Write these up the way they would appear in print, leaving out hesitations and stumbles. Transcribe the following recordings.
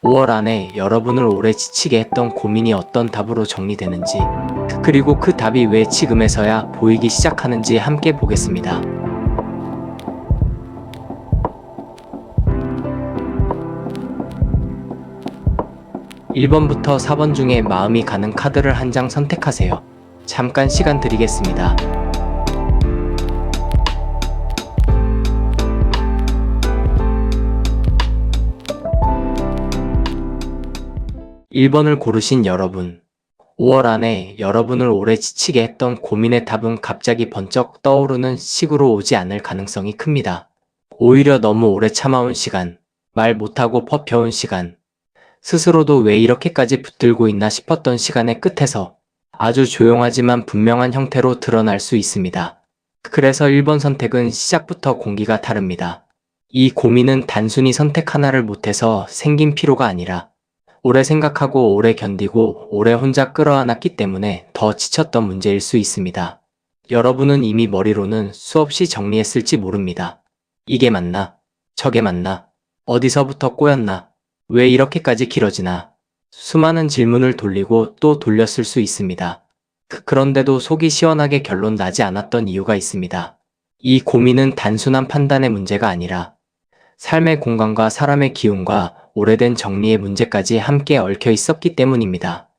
5월 안에 여러분을 오래 지치게 했던 고민이 어떤 답으로 정리되는지, 그리고 그 답이 왜 지금에서야 보이기 시작하는지 함께 보겠습니다. 1번부터 4번 중에 마음이 가는 카드를 한 장 선택하세요. 잠깐 시간 드리겠습니다. 1번을 고르신 여러분. 5월 안에 여러분을 오래 지치게 했던 고민의 답은 갑자기 번쩍 떠오르는 식으로 오지 않을 가능성이 큽니다. 오히려 너무 오래 참아온 시간, 말 못하고 버텨온 시간, 스스로도 왜 이렇게까지 붙들고 있나 싶었던 시간의 끝에서 아주 조용하지만 분명한 형태로 드러날 수 있습니다. 그래서 1번 선택은 시작부터 공기가 다릅니다. 이 고민은 단순히 선택 하나를 못해서 생긴 피로가 아니라 오래 생각하고 오래 견디고 오래 혼자 끌어안았기 때문에 더 지쳤던 문제일 수 있습니다. 여러분은 이미 머리로는 수없이 정리했을지 모릅니다. 이게 맞나? 저게 맞나? 어디서부터 꼬였나? 왜 이렇게까지 길어지나? 수많은 질문을 돌리고 또 돌렸을 수 있습니다. 그런데도 속이 시원하게 결론 나지 않았던 이유가 있습니다. 이 고민은 단순한 판단의 문제가 아니라 삶의 공간과 사람의 기운과 오래된 정리의 문제까지 함께 얽혀 있었기 때문입니다.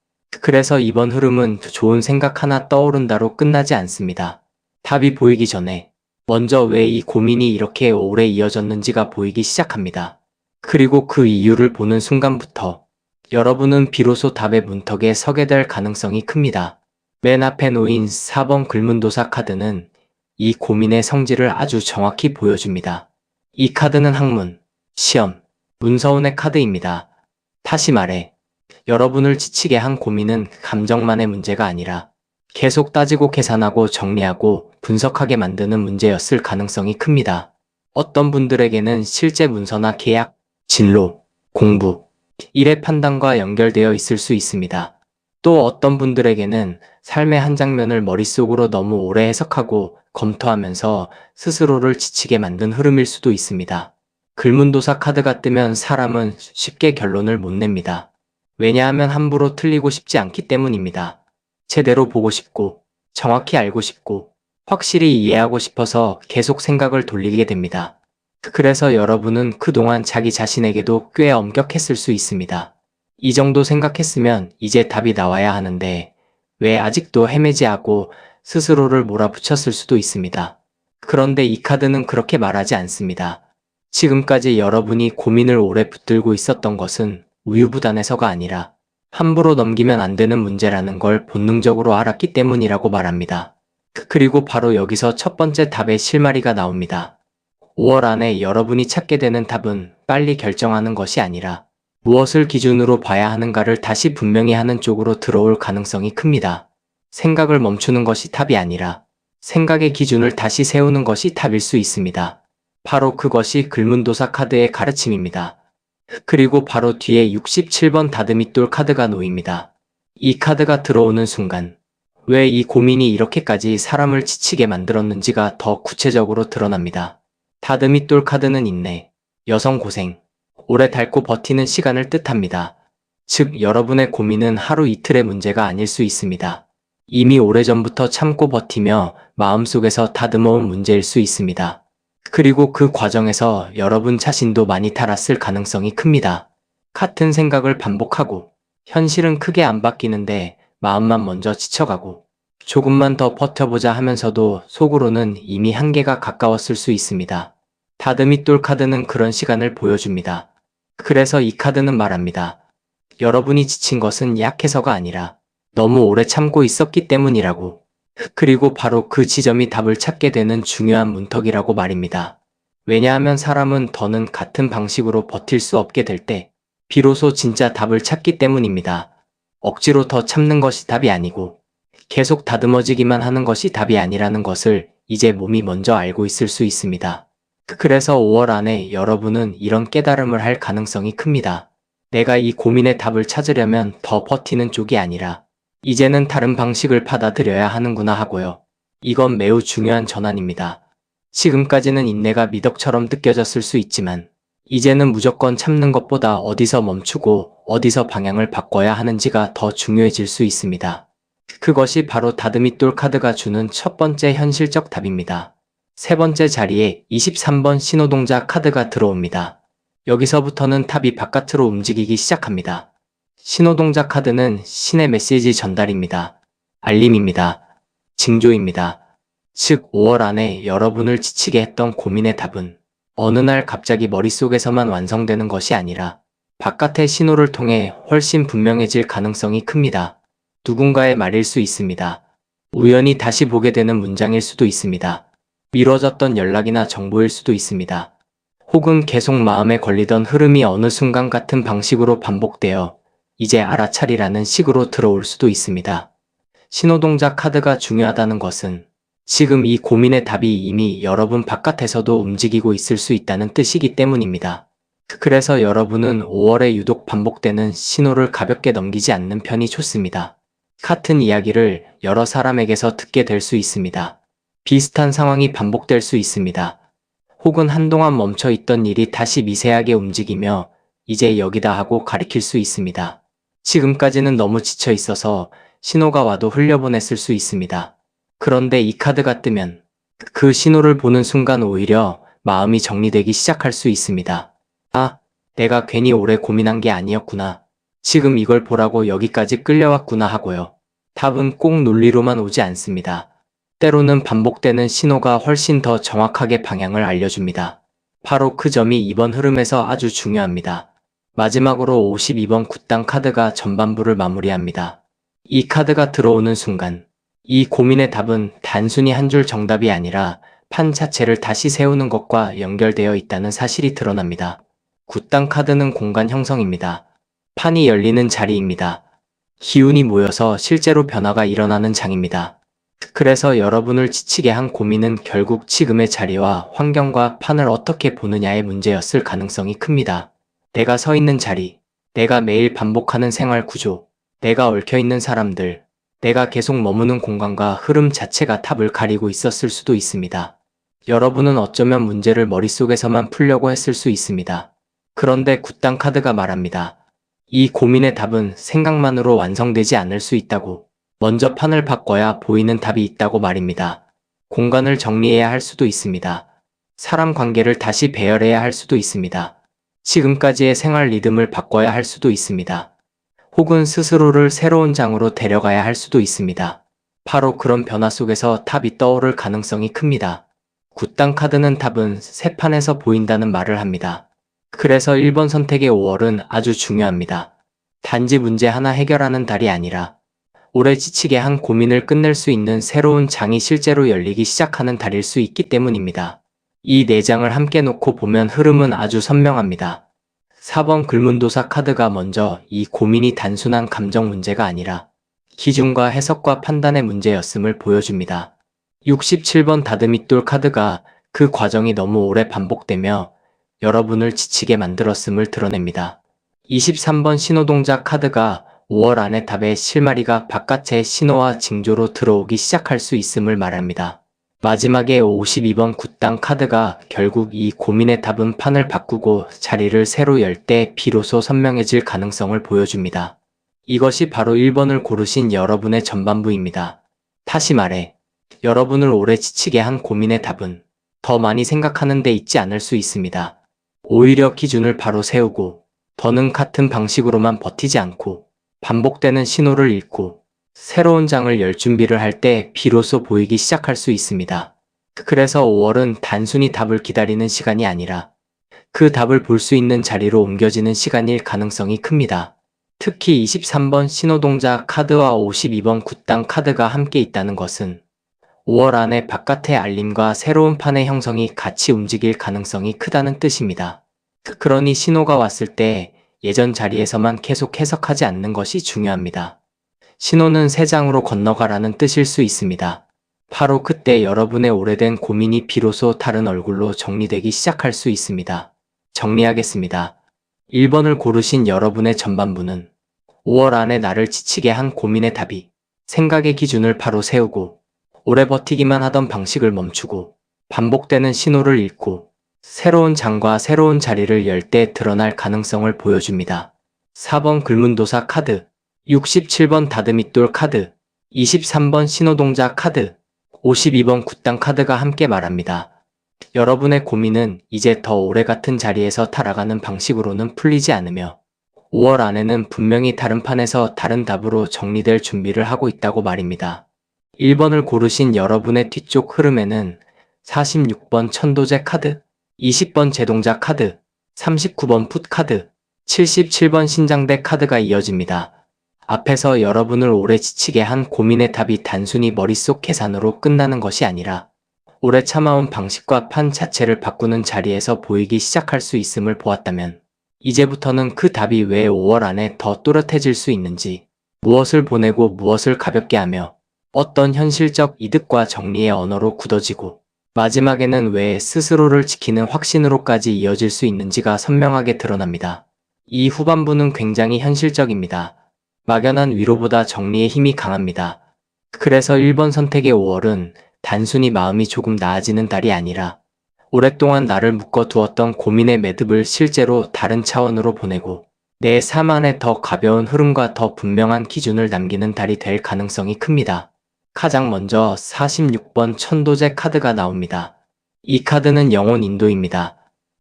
그래서 이번 흐름은 좋은 생각 하나 떠오른다로 끝나지 않습니다. 답이 보이기 전에 먼저 왜 이 고민이 이렇게 오래 이어졌는지가 보이기 시작합니다. 그리고 그 이유를 보는 순간부터 여러분은 비로소 답의 문턱에 서게 될 가능성이 큽니다. 맨 앞에 놓인 4번 글문도사 카드는 이 고민의 성질을 아주 정확히 보여줍니다. 이 카드는 학문, 시험, 문서운의 카드입니다. 다시 말해, 여러분을 지치게 한 고민은 감정만의 문제가 아니라 계속 따지고 계산하고 정리하고 분석하게 만드는 문제였을 가능성이 큽니다. 어떤 분들에게는 실제 문서나 계약, 진로, 공부, 일의 판단과 연결되어 있을 수 있습니다. 또 어떤 분들에게는 삶의 한 장면을 머릿속으로 너무 오래 해석하고 검토하면서 스스로를 지치게 만든 흐름일 수도 있습니다. 글문도사 카드가 뜨면 사람은 쉽게 결론을 못 냅니다. 왜냐하면 함부로 틀리고 싶지 않기 때문입니다. 제대로 보고 싶고, 정확히 알고 싶고, 확실히 이해하고 싶어서 계속 생각을 돌리게 됩니다. 그래서 여러분은 그동안 자기 자신에게도 꽤 엄격했을 수 있습니다. 이 정도 생각했으면 이제 답이 나와야 하는데 왜 아직도 헤매지 하고 스스로를 몰아붙였을 수도 있습니다. 그런데 이 카드는 그렇게 말하지 않습니다. 지금까지 여러분이 고민을 오래 붙들고 있었던 것은 우유부단해서가 아니라 함부로 넘기면 안 되는 문제라는 걸 본능적으로 알았기 때문이라고 말합니다. 그리고 바로 여기서 첫 번째 답의 실마리가 나옵니다. 5월 안에 여러분이 찾게 되는 답은 빨리 결정하는 것이 아니라 무엇을 기준으로 봐야 하는가를 다시 분명히 하는 쪽으로 들어올 가능성이 큽니다. 생각을 멈추는 것이 답이 아니라 생각의 기준을 다시 세우는 것이 답일 수 있습니다. 바로 그것이 글문도사 카드의 가르침입니다. 그리고 바로 뒤에 67번 다듬이돌 카드가 놓입니다. 이 카드가 들어오는 순간 왜 이 고민이 이렇게까지 사람을 지치게 만들었는지가 더 구체적으로 드러납니다. 다듬이돌 카드는 인내, 여성 고생, 오래 닳고 버티는 시간을 뜻합니다. 즉 여러분의 고민은 하루 이틀의 문제가 아닐 수 있습니다. 이미 오래전부터 참고 버티며 마음속에서 다듬어온 문제일 수 있습니다. 그리고 그 과정에서 여러분 자신도 많이 달았을 가능성이 큽니다. 같은 생각을 반복하고 현실은 크게 안 바뀌는데 마음만 먼저 지쳐가고 조금만 더 버텨보자 하면서도 속으로는 이미 한계가 가까웠을 수 있습니다. 다듬이돌 카드는 그런 시간을 보여줍니다. 그래서 이 카드는 말합니다. 여러분이 지친 것은 약해서가 아니라 너무 오래 참고 있었기 때문이라고. 그리고 바로 그 지점이 답을 찾게 되는 중요한 문턱이라고 말입니다. 왜냐하면 사람은 더는 같은 방식으로 버틸 수 없게 될 때 비로소 진짜 답을 찾기 때문입니다. 억지로 더 참는 것이 답이 아니고 계속 다듬어지기만 하는 것이 답이 아니라는 것을 이제 몸이 먼저 알고 있을 수 있습니다. 그래서 5월 안에 여러분은 이런 깨달음을 할 가능성이 큽니다. 내가 이 고민의 답을 찾으려면 더 버티는 쪽이 아니라 이제는 다른 방식을 받아들여야 하는구나 하고요. 이건 매우 중요한 전환입니다. 지금까지는 인내가 미덕처럼 느껴졌을 수 있지만 이제는 무조건 참는 것보다 어디서 멈추고 어디서 방향을 바꿔야 하는지가 더 중요해질 수 있습니다. 그것이 바로 다드밋돌 카드가 주는 첫 번째 현실적 답입니다. 세 번째 자리에 23번 신호동작 카드가 들어옵니다. 여기서부터는 탑이 바깥으로 움직이기 시작합니다. 신호동작 카드는 신의 메시지 전달입니다. 알림입니다. 징조입니다. 즉 5월 안에 여러분을 지치게 했던 고민의 답은 어느 날 갑자기 머릿속에서만 완성되는 것이 아니라 바깥의 신호를 통해 훨씬 분명해질 가능성이 큽니다. 누군가의 말일 수 있습니다. 우연히 다시 보게 되는 문장일 수도 있습니다. 미뤄졌던 연락이나 정보일 수도 있습니다. 혹은 계속 마음에 걸리던 흐름이 어느 순간 같은 방식으로 반복되어 이제 알아차리라는 식으로 들어올 수도 있습니다. 신호동작 카드가 중요하다는 것은 지금 이 고민의 답이 이미 여러분 바깥에서도 움직이고 있을 수 있다는 뜻이기 때문입니다. 그래서 여러분은 5월에 유독 반복되는 신호를 가볍게 넘기지 않는 편이 좋습니다. 같은 이야기를 여러 사람에게서 듣게 될 수 있습니다. 비슷한 상황이 반복될 수 있습니다. 혹은 한동안 멈춰있던 일이 다시 미세하게 움직이며 이제 여기다 하고 가리킬 수 있습니다. 지금까지는 너무 지쳐 있어서 신호가 와도 흘려보냈을 수 있습니다. 그런데 이 카드가 뜨면 그 신호를 보는 순간 오히려 마음이 정리되기 시작할 수 있습니다. 아, 내가 괜히 오래 고민한 게 아니었구나. 지금 이걸 보라고 여기까지 끌려왔구나 하고요. 답은 꼭 논리로만 오지 않습니다. 때로는 반복되는 신호가 훨씬 더 정확하게 방향을 알려줍니다. 바로 그 점이 이번 흐름에서 아주 중요합니다. 마지막으로 52번 굿당 카드가 전반부를 마무리합니다. 이 카드가 들어오는 순간 이 고민의 답은 단순히 한 줄 정답이 아니라 판 자체를 다시 세우는 것과 연결되어 있다는 사실이 드러납니다. 굿당 카드는 공간 형성입니다. 판이 열리는 자리입니다. 기운이 모여서 실제로 변화가 일어나는 장입니다. 그래서 여러분을 지치게 한 고민은 결국 지금의 자리와 환경과 판을 어떻게 보느냐의 문제였을 가능성이 큽니다. 내가 서 있는 자리, 내가 매일 반복하는 생활 구조, 내가 얽혀있는 사람들, 내가 계속 머무는 공간과 흐름 자체가 탑을 가리고 있었을 수도 있습니다. 여러분은 어쩌면 문제를 머릿속에서만 풀려고 했을 수 있습니다. 그런데 굿당 카드가 말합니다. 이 고민의 답은 생각만으로 완성되지 않을 수 있다고. 먼저 판을 바꿔야 보이는 답이 있다고 말입니다. 공간을 정리해야 할 수도 있습니다. 사람 관계를 다시 배열해야 할 수도 있습니다. 지금까지의 생활 리듬을 바꿔야 할 수도 있습니다. 혹은 스스로를 새로운 장으로 데려가야 할 수도 있습니다. 바로 그런 변화 속에서 탑이 떠오를 가능성이 큽니다. 굿당 카드는 답은 새 판에서 보인다는 말을 합니다. 그래서 1번 선택의 5월은 아주 중요합니다. 단지 문제 하나 해결하는 달이 아니라 오래 지치게 한 고민을 끝낼 수 있는 새로운 장이 실제로 열리기 시작하는 달일 수 있기 때문입니다. 이 4장을 함께 놓고 보면 흐름은 아주 선명합니다. 4번 글문도사 카드가 먼저 이 고민이 단순한 감정 문제가 아니라 기준과 해석과 판단의 문제였음을 보여줍니다. 67번 다드밋돌 카드가 그 과정이 너무 오래 반복되며 여러분을 지치게 만들었음을 드러냅니다. 23번 신호동작 카드가 5월 안에 답의 실마리가 바깥의 신호와 징조로 들어오기 시작할 수 있음을 말합니다. 마지막에 52번 굿당 카드가 결국 이 고민의 답은 판을 바꾸고 자리를 새로 열 때 비로소 선명해질 가능성을 보여줍니다. 이것이 바로 1번을 고르신 여러분의 전반부입니다. 다시 말해, 여러분을 오래 지치게 한 고민의 답은 더 많이 생각하는 데 있지 않을 수 있습니다. 오히려 기준을 바로 세우고 더는 같은 방식으로만 버티지 않고 반복되는 신호를 읽고 새로운 장을 열 준비를 할 때 비로소 보이기 시작할 수 있습니다. 그래서 5월은 단순히 답을 기다리는 시간이 아니라 그 답을 볼 수 있는 자리로 옮겨지는 시간일 가능성이 큽니다. 특히 23번 신호동작 카드와 52번 굿당 카드가 함께 있다는 것은 5월 안에 바깥의 알림과 새로운 판의 형성이 같이 움직일 가능성이 크다는 뜻입니다. 그러니 신호가 왔을 때 예전 자리에서만 계속 해석하지 않는 것이 중요합니다. 신호는 새 장으로 건너가라는 뜻일 수 있습니다. 바로 그때 여러분의 오래된 고민이 비로소 다른 얼굴로 정리되기 시작할 수 있습니다. 정리하겠습니다. 1번을 고르신 여러분의 전반부는 5월 안에 나를 지치게 한 고민의 답이 생각의 기준을 바로 세우고 오래 버티기만 하던 방식을 멈추고 반복되는 신호를 읽고 새로운 장과 새로운 자리를 열 때 드러날 가능성을 보여줍니다. 4번 글문도사 카드, 67번 다드밋돌 카드, 23번 신호동자 카드, 52번 굿당 카드가 함께 말합니다. 여러분의 고민은 이제 더 오래 같은 자리에서 타락하는 방식으로는 풀리지 않으며 5월 안에는 분명히 다른 판에서 다른 답으로 정리될 준비를 하고 있다고 말입니다. 1번을 고르신 여러분의 뒤쪽 흐름에는 46번 천도제 카드, 20번 제동자 카드, 39번 풋 카드, 77번 신장대 카드가 이어집니다. 앞에서 여러분을 오래 지치게 한 고민의 답이 단순히 머릿속 계산으로 끝나는 것이 아니라 오래 참아온 방식과 판 자체를 바꾸는 자리에서 보이기 시작할 수 있음을 보았다면 이제부터는 그 답이 왜 5월 안에 더 또렷해질 수 있는지, 무엇을 보내고 무엇을 가볍게 하며 어떤 현실적 이득과 정리의 언어로 굳어지고 마지막에는 왜 스스로를 지키는 확신으로까지 이어질 수 있는지가 선명하게 드러납니다. 이 후반부는 굉장히 현실적입니다. 막연한 위로보다 정리의 힘이 강합니다. 그래서 1번 선택의 5월은 단순히 마음이 조금 나아지는 달이 아니라 오랫동안 나를 묶어두었던 고민의 매듭을 실제로 다른 차원으로 보내고 내 삶 안에 더 가벼운 흐름과 더 분명한 기준을 남기는 달이 될 가능성이 큽니다. 가장 먼저 46번 천도제 카드가 나옵니다. 이 카드는 영혼 인도입니다.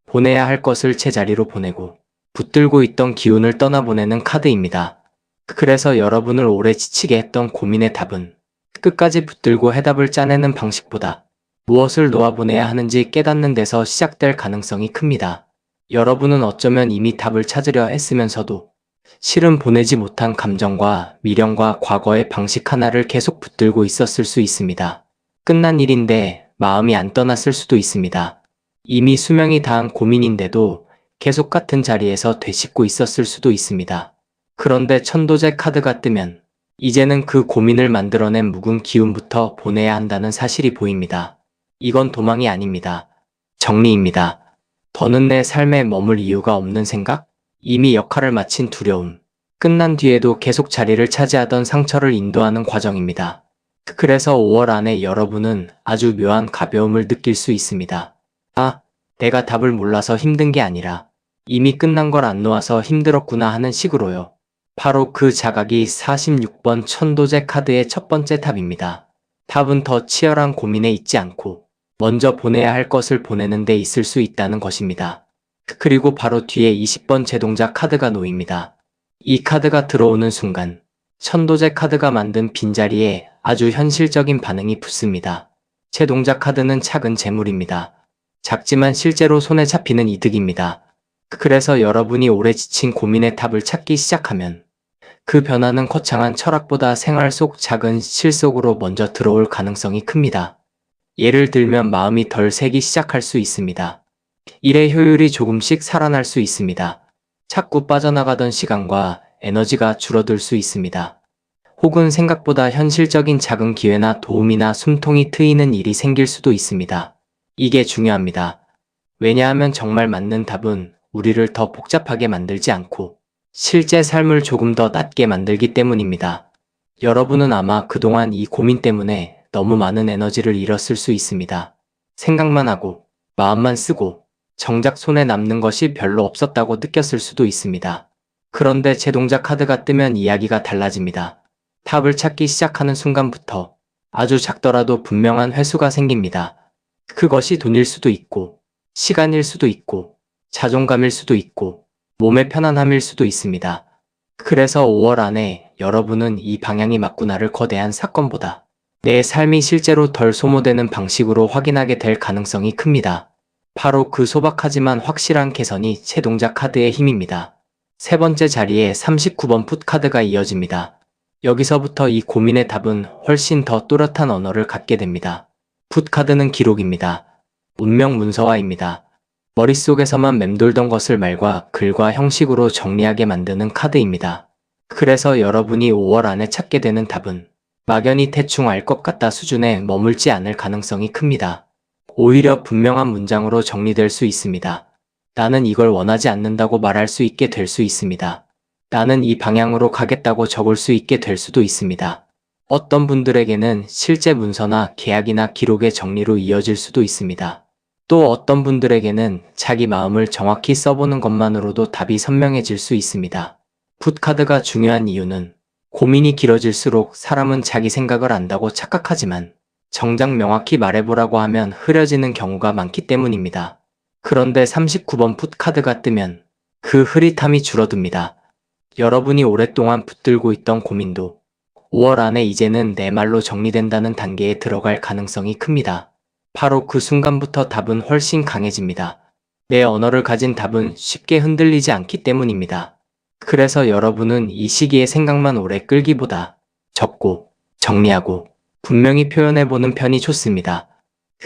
보내야 할 것을 제자리로 보내고 붙들고 있던 기운을 떠나보내는 카드입니다. 그래서 여러분을 오래 지치게 했던 고민의 답은 끝까지 붙들고 해답을 짜내는 방식보다 무엇을 놓아보내야 하는지 깨닫는 데서 시작될 가능성이 큽니다. 여러분은 어쩌면 이미 답을 찾으려 애쓰면서도 실은 보내지 못한 감정과 미련과 과거의 방식 하나를 계속 붙들고 있었을 수 있습니다. 끝난 일인데 마음이 안 떠났을 수도 있습니다. 이미 수명이 다한 고민인데도 계속 같은 자리에서 되씹고 있었을 수도 있습니다. 그런데 천도제 카드가 뜨면 이제는 그 고민을 만들어낸 묵은 기운부터 보내야 한다는 사실이 보입니다. 이건 도망이 아닙니다. 정리입니다. 더는 내 삶에 머물 이유가 없는 생각? 이미 역할을 마친 두려움. 끝난 뒤에도 계속 자리를 차지하던 상처를 인도하는 과정입니다. 그래서 5월 안에 여러분은 아주 묘한 가벼움을 느낄 수 있습니다. 아, 내가 답을 몰라서 힘든 게 아니라 이미 끝난 걸 안 놓아서 힘들었구나 하는 식으로요. 바로 그 자각이 46번 천도제 카드의 첫 번째 답입니다. 답은 더 치열한 고민에 있지 않고 먼저 보내야 할 것을 보내는 데 있을 수 있다는 것입니다. 그리고 바로 뒤에 20번 제동자 카드가 놓입니다. 이 카드가 들어오는 순간 천도제 카드가 만든 빈자리에 아주 현실적인 반응이 붙습니다. 제동자 카드는 작은 재물입니다. 작지만 실제로 손에 잡히는 이득입니다. 그래서 여러분이 오래 지친 고민의 답을 찾기 시작하면 그 변화는 거창한 철학보다 생활 속 작은 실 속으로 먼저 들어올 가능성이 큽니다. 예를 들면 마음이 덜 새기 시작할 수 있습니다. 일의 효율이 조금씩 살아날 수 있습니다. 자꾸 빠져나가던 시간과 에너지가 줄어들 수 있습니다. 혹은 생각보다 현실적인 작은 기회나 도움이나 숨통이 트이는 일이 생길 수도 있습니다. 이게 중요합니다. 왜냐하면 정말 맞는 답은 우리를 더 복잡하게 만들지 않고 실제 삶을 조금 더 낫게 만들기 때문입니다. 여러분은 아마 그동안 이 고민 때문에 너무 많은 에너지를 잃었을 수 있습니다. 생각만 하고 마음만 쓰고 정작 손에 남는 것이 별로 없었다고 느꼈을 수도 있습니다. 그런데 제동자 카드가 뜨면 이야기가 달라집니다. 답을 찾기 시작하는 순간부터 아주 작더라도 분명한 회수가 생깁니다. 그것이 돈일 수도 있고 시간일 수도 있고 자존감일 수도 있고 몸의 편안함일 수도 있습니다. 그래서 5월 안에 여러분은 이 방향이 맞구나를 거대한 사건보다 내 삶이 실제로 덜 소모되는 방식으로 확인하게 될 가능성이 큽니다. 바로 그 소박하지만 확실한 개선이 제동자 카드의 힘입니다. 세 번째 자리에 39번 풋 카드가 이어집니다. 여기서부터 이 고민의 답은 훨씬 더 또렷한 언어를 갖게 됩니다. 풋 카드는 기록입니다. 운명 문서화입니다. 머릿속에서만 맴돌던 것을 말과 글과 형식으로 정리하게 만드는 카드입니다. 그래서 여러분이 5월 안에 찾게 되는 답은 막연히 대충 알 것 같다 수준에 머물지 않을 가능성이 큽니다. 오히려 분명한 문장으로 정리될 수 있습니다. 나는 이걸 원하지 않는다고 말할 수 있게 될 수 있습니다. 나는 이 방향으로 가겠다고 적을 수 있게 될 수도 있습니다. 어떤 분들에게는 실제 문서나 계약이나 기록의 정리로 이어질 수도 있습니다. 또 어떤 분들에게는 자기 마음을 정확히 써보는 것만으로도 답이 선명해질 수 있습니다. 풋 카드가 중요한 이유는 고민이 길어질수록 사람은 자기 생각을 안다고 착각하지만 정작 명확히 말해보라고 하면 흐려지는 경우가 많기 때문입니다. 그런데 39번 풋 카드가 뜨면 그 흐릿함이 줄어듭니다. 여러분이 오랫동안 붙들고 있던 고민도 5월 안에 이제는 내 말로 정리된다는 단계에 들어갈 가능성이 큽니다. 바로 그 순간부터 답은 훨씬 강해집니다. 내 언어를 가진 답은 쉽게 흔들리지 않기 때문입니다. 그래서 여러분은 이 시기에 생각만 오래 끌기보다 적고 정리하고 분명히 표현해보는 편이 좋습니다.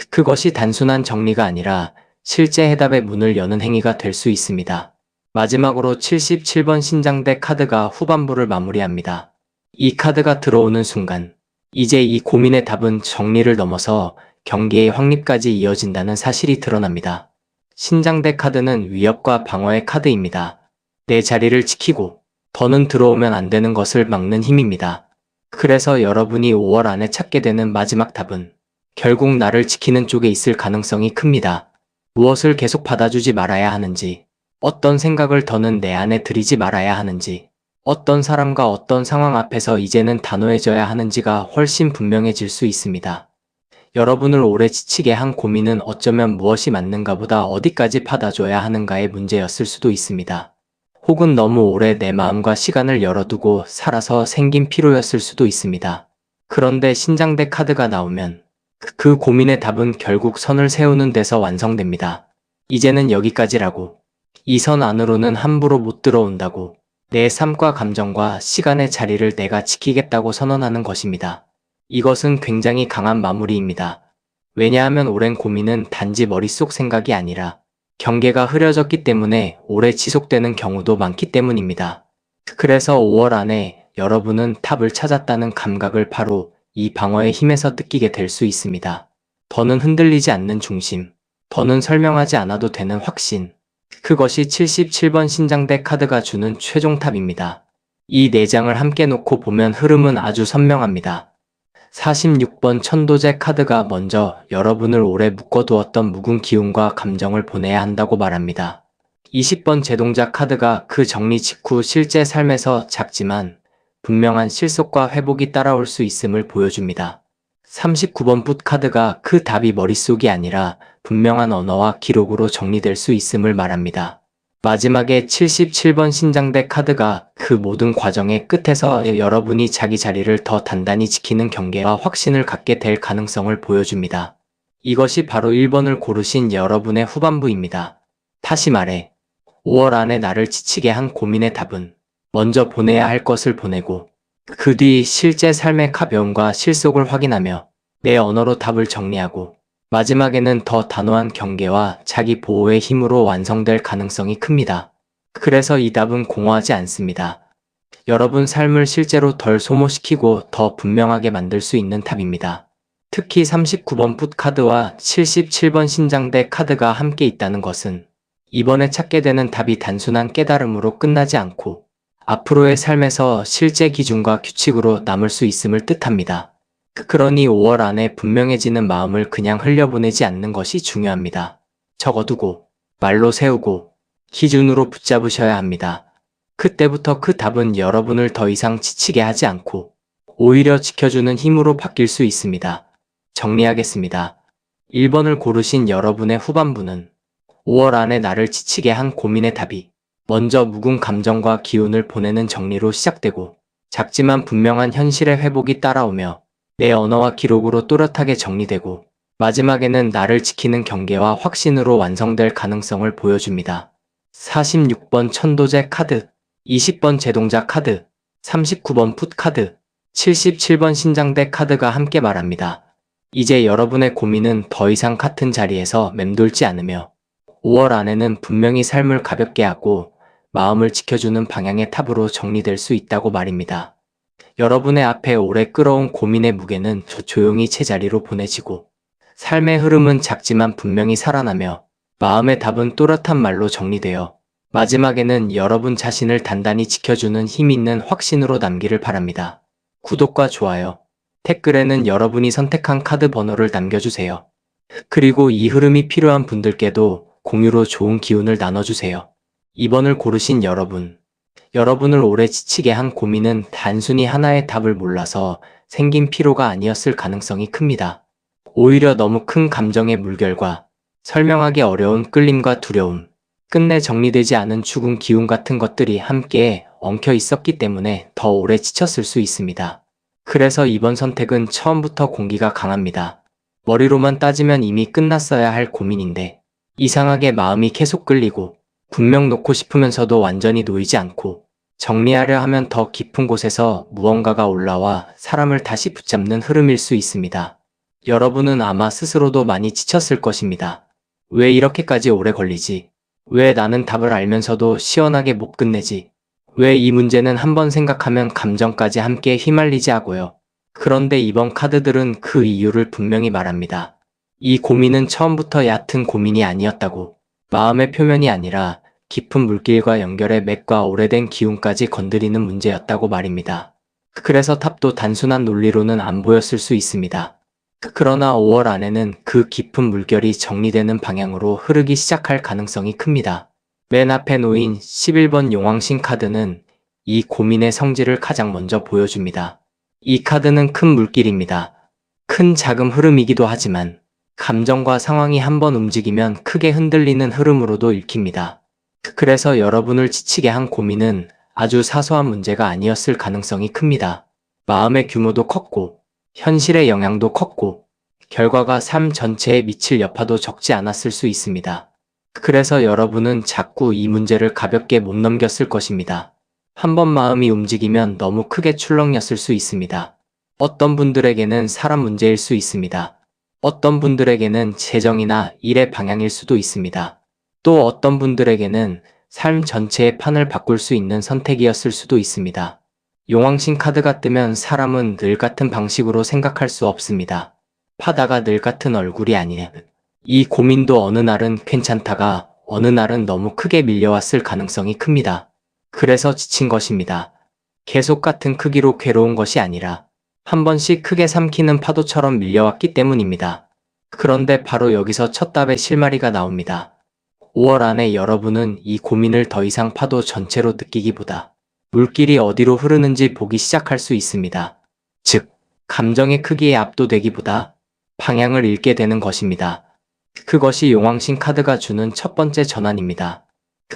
그것이 단순한 정리가 아니라 실제 해답의 문을 여는 행위가 될 수 있습니다. 마지막으로 77번 신장대 카드가 후반부를 마무리합니다. 이 카드가 들어오는 순간 이제 이 고민의 답은 정리를 넘어서 경계의 확립까지 이어진다는 사실이 드러납니다. 신장대 카드는 위협과 방어의 카드입니다. 내 자리를 지키고 더는 들어오면 안 되는 것을 막는 힘입니다. 그래서 여러분이 5월 안에 찾게 되는 마지막 답은 결국 나를 지키는 쪽에 있을 가능성이 큽니다. 무엇을 계속 받아주지 말아야 하는지, 어떤 생각을 더는 내 안에 들이지 말아야 하는지, 어떤 사람과 어떤 상황 앞에서 이제는 단호해져야 하는지가 훨씬 분명해질 수 있습니다. 여러분을 오래 지치게 한 고민은 어쩌면 무엇이 맞는가보다 어디까지 받아줘야 하는가의 문제였을 수도 있습니다. 혹은 너무 오래 내 마음과 시간을 열어두고 살아서 생긴 피로였을 수도 있습니다. 그런데 신장대 카드가 나오면 그 고민의 답은 결국 선을 세우는 데서 완성됩니다. 이제는 여기까지라고. 이 선 안으로는 함부로 못 들어온다고. 내 삶과 감정과 시간의 자리를 내가 지키겠다고 선언하는 것입니다. 이것은 굉장히 강한 마무리입니다. 왜냐하면 오랜 고민은 단지 머릿속 생각이 아니라 경계가 흐려졌기 때문에 오래 지속되는 경우도 많기 때문입니다. 그래서 5월 안에 여러분은 답을 찾았다는 감각을 바로 이 방어의 힘에서 느끼게 될 수 있습니다. 더는 흔들리지 않는 중심, 더는 설명하지 않아도 되는 확신. 그것이 77번 신장대 카드가 주는 최종탑입니다. 이 4장을 함께 놓고 보면 흐름은 아주 선명합니다. 46번 천도제 카드가 먼저 여러분을 오래 묶어두었던 묵은 기운과 감정을 보내야 한다고 말합니다. 20번 제동자 카드가 그 정리 직후 실제 삶에서 작지만 분명한 실속과 회복이 따라올 수 있음을 보여줍니다. 39번 붓 카드가 그 답이 머릿속이 아니라 분명한 언어와 기록으로 정리될 수 있음을 말합니다. 마지막에 77번 신장대 카드가 그 모든 과정의 끝에서 여러분이 자기 자리를 더 단단히 지키는 경계와 확신을 갖게 될 가능성을 보여줍니다. 이것이 바로 1번을 고르신 여러분의 후반부입니다. 다시 말해, 5월 안에 나를 지치게 한 고민의 답은 먼저 보내야 할 것을 보내고 그 뒤 실제 삶의 가벼움과 실속을 확인하며 내 언어로 답을 정리하고 마지막에는 더 단호한 경계와 자기 보호의 힘으로 완성될 가능성이 큽니다. 그래서 이 답은 공허하지 않습니다. 여러분 삶을 실제로 덜 소모시키고 더 분명하게 만들 수 있는 답입니다. 특히 39번 풋 카드와 77번 신장대 카드가 함께 있다는 것은 이번에 찾게 되는 답이 단순한 깨달음으로 끝나지 않고 앞으로의 삶에서 실제 기준과 규칙으로 남을 수 있음을 뜻합니다. 그러니 5월 안에 분명해지는 마음을 그냥 흘려보내지 않는 것이 중요합니다. 적어두고, 말로 세우고, 기준으로 붙잡으셔야 합니다. 그때부터 그 답은 여러분을 더 이상 지치게 하지 않고 오히려 지켜주는 힘으로 바뀔 수 있습니다. 정리하겠습니다. 1번을 고르신 여러분의 후반부는 5월 안에 나를 지치게 한 고민의 답이 먼저 묵은 감정과 기운을 보내는 정리로 시작되고 작지만 분명한 현실의 회복이 따라오며 내 언어와 기록으로 또렷하게 정리되고 마지막에는 나를 지키는 경계와 확신으로 완성될 가능성을 보여줍니다. 46번 천도제 카드, 20번 제동자 카드, 39번 풋 카드, 77번 신장대 카드가 함께 말합니다. 이제 여러분의 고민은 더 이상 같은 자리에서 맴돌지 않으며 5월 안에는 분명히 삶을 가볍게 하고 마음을 지켜주는 방향의 탑으로 정리될 수 있다고 말입니다. 여러분의 앞에 오래 끌어온 고민의 무게는 조용히 제자리로 보내지고 삶의 흐름은 작지만 분명히 살아나며 마음의 답은 또렷한 말로 정리되어 마지막에는 여러분 자신을 단단히 지켜주는 힘 있는 확신으로 남기를 바랍니다. 구독과 좋아요, 댓글에는 여러분이 선택한 카드 번호를 남겨주세요. 그리고 이 흐름이 필요한 분들께도 공유로 좋은 기운을 나눠주세요. 2번을 고르신 여러분. 여러분을 오래 지치게 한 고민은 단순히 하나의 답을 몰라서 생긴 피로가 아니었을 가능성이 큽니다. 오히려 너무 큰 감정의 물결과 설명하기 어려운 끌림과 두려움, 끝내 정리되지 않은 죽은 기운 같은 것들이 함께 엉켜 있었기 때문에 더 오래 지쳤을 수 있습니다. 그래서 이번 선택은 처음부터 공기가 강합니다. 머리로만 따지면 이미 끝났어야 할 고민인데 이상하게 마음이 계속 끌리고 분명 놓고 싶으면서도 완전히 놓이지 않고 정리하려 하면 더 깊은 곳에서 무언가가 올라와 사람을 다시 붙잡는 흐름일 수 있습니다. 여러분은 아마 스스로도 많이 지쳤을 것입니다. 왜 이렇게까지 오래 걸리지? 왜 나는 답을 알면서도 시원하게 못 끝내지? 왜 이 문제는 한번 생각하면 감정까지 함께 휘말리지 하고요. 그런데 이번 카드들은 그 이유를 분명히 말합니다. 이 고민은 처음부터 얕은 고민이 아니었다고. 마음의 표면이 아니라 깊은 물길과 연결해 맥과 오래된 기운까지 건드리는 문제였다고 말입니다. 그래서 탑도 단순한 논리로는 안 보였을 수 있습니다. 그러나 5월 안에는 그 깊은 물결이 정리되는 방향으로 흐르기 시작할 가능성이 큽니다. 맨 앞에 놓인 11번 용왕신 카드는 이 고민의 성질을 가장 먼저 보여줍니다. 이 카드는 큰 물길입니다. 큰 자금 흐름이기도 하지만 감정과 상황이 한번 움직이면 크게 흔들리는 흐름으로도 읽힙니다. 그래서 여러분을 지치게 한 고민은 아주 사소한 문제가 아니었을 가능성이 큽니다. 마음의 규모도 컸고 현실의 영향도 컸고 결과가 삶 전체에 미칠 여파도 적지 않았을 수 있습니다. 그래서 여러분은 자꾸 이 문제를 가볍게 못 넘겼을 것입니다. 한번 마음이 움직이면 너무 크게 출렁였을 수 있습니다. 어떤 분들에게는 사람 문제일 수 있습니다. 어떤 분들에게는 재정이나 일의 방향일 수도 있습니다. 또 어떤 분들에게는 삶 전체의 판을 바꿀 수 있는 선택이었을 수도 있습니다. 용왕신 카드가 뜨면 사람은 늘 같은 방식으로 생각할 수 없습니다. 파다가 늘 같은 얼굴이 아니에요. 이 고민도 어느 날은 괜찮다가 어느 날은 너무 크게 밀려왔을 가능성이 큽니다. 그래서 지친 것입니다. 계속 같은 크기로 괴로운 것이 아니라 한 번씩 크게 삼키는 파도처럼 밀려왔기 때문입니다. 그런데 바로 여기서 첫 답의 실마리가 나옵니다. 5월 안에 여러분은 이 고민을 더 이상 파도 전체로 느끼기보다 물길이 어디로 흐르는지 보기 시작할 수 있습니다. 즉, 감정의 크기에 압도되기보다 방향을 잃게 되는 것입니다. 그것이 용왕신 카드가 주는 첫 번째 전환입니다.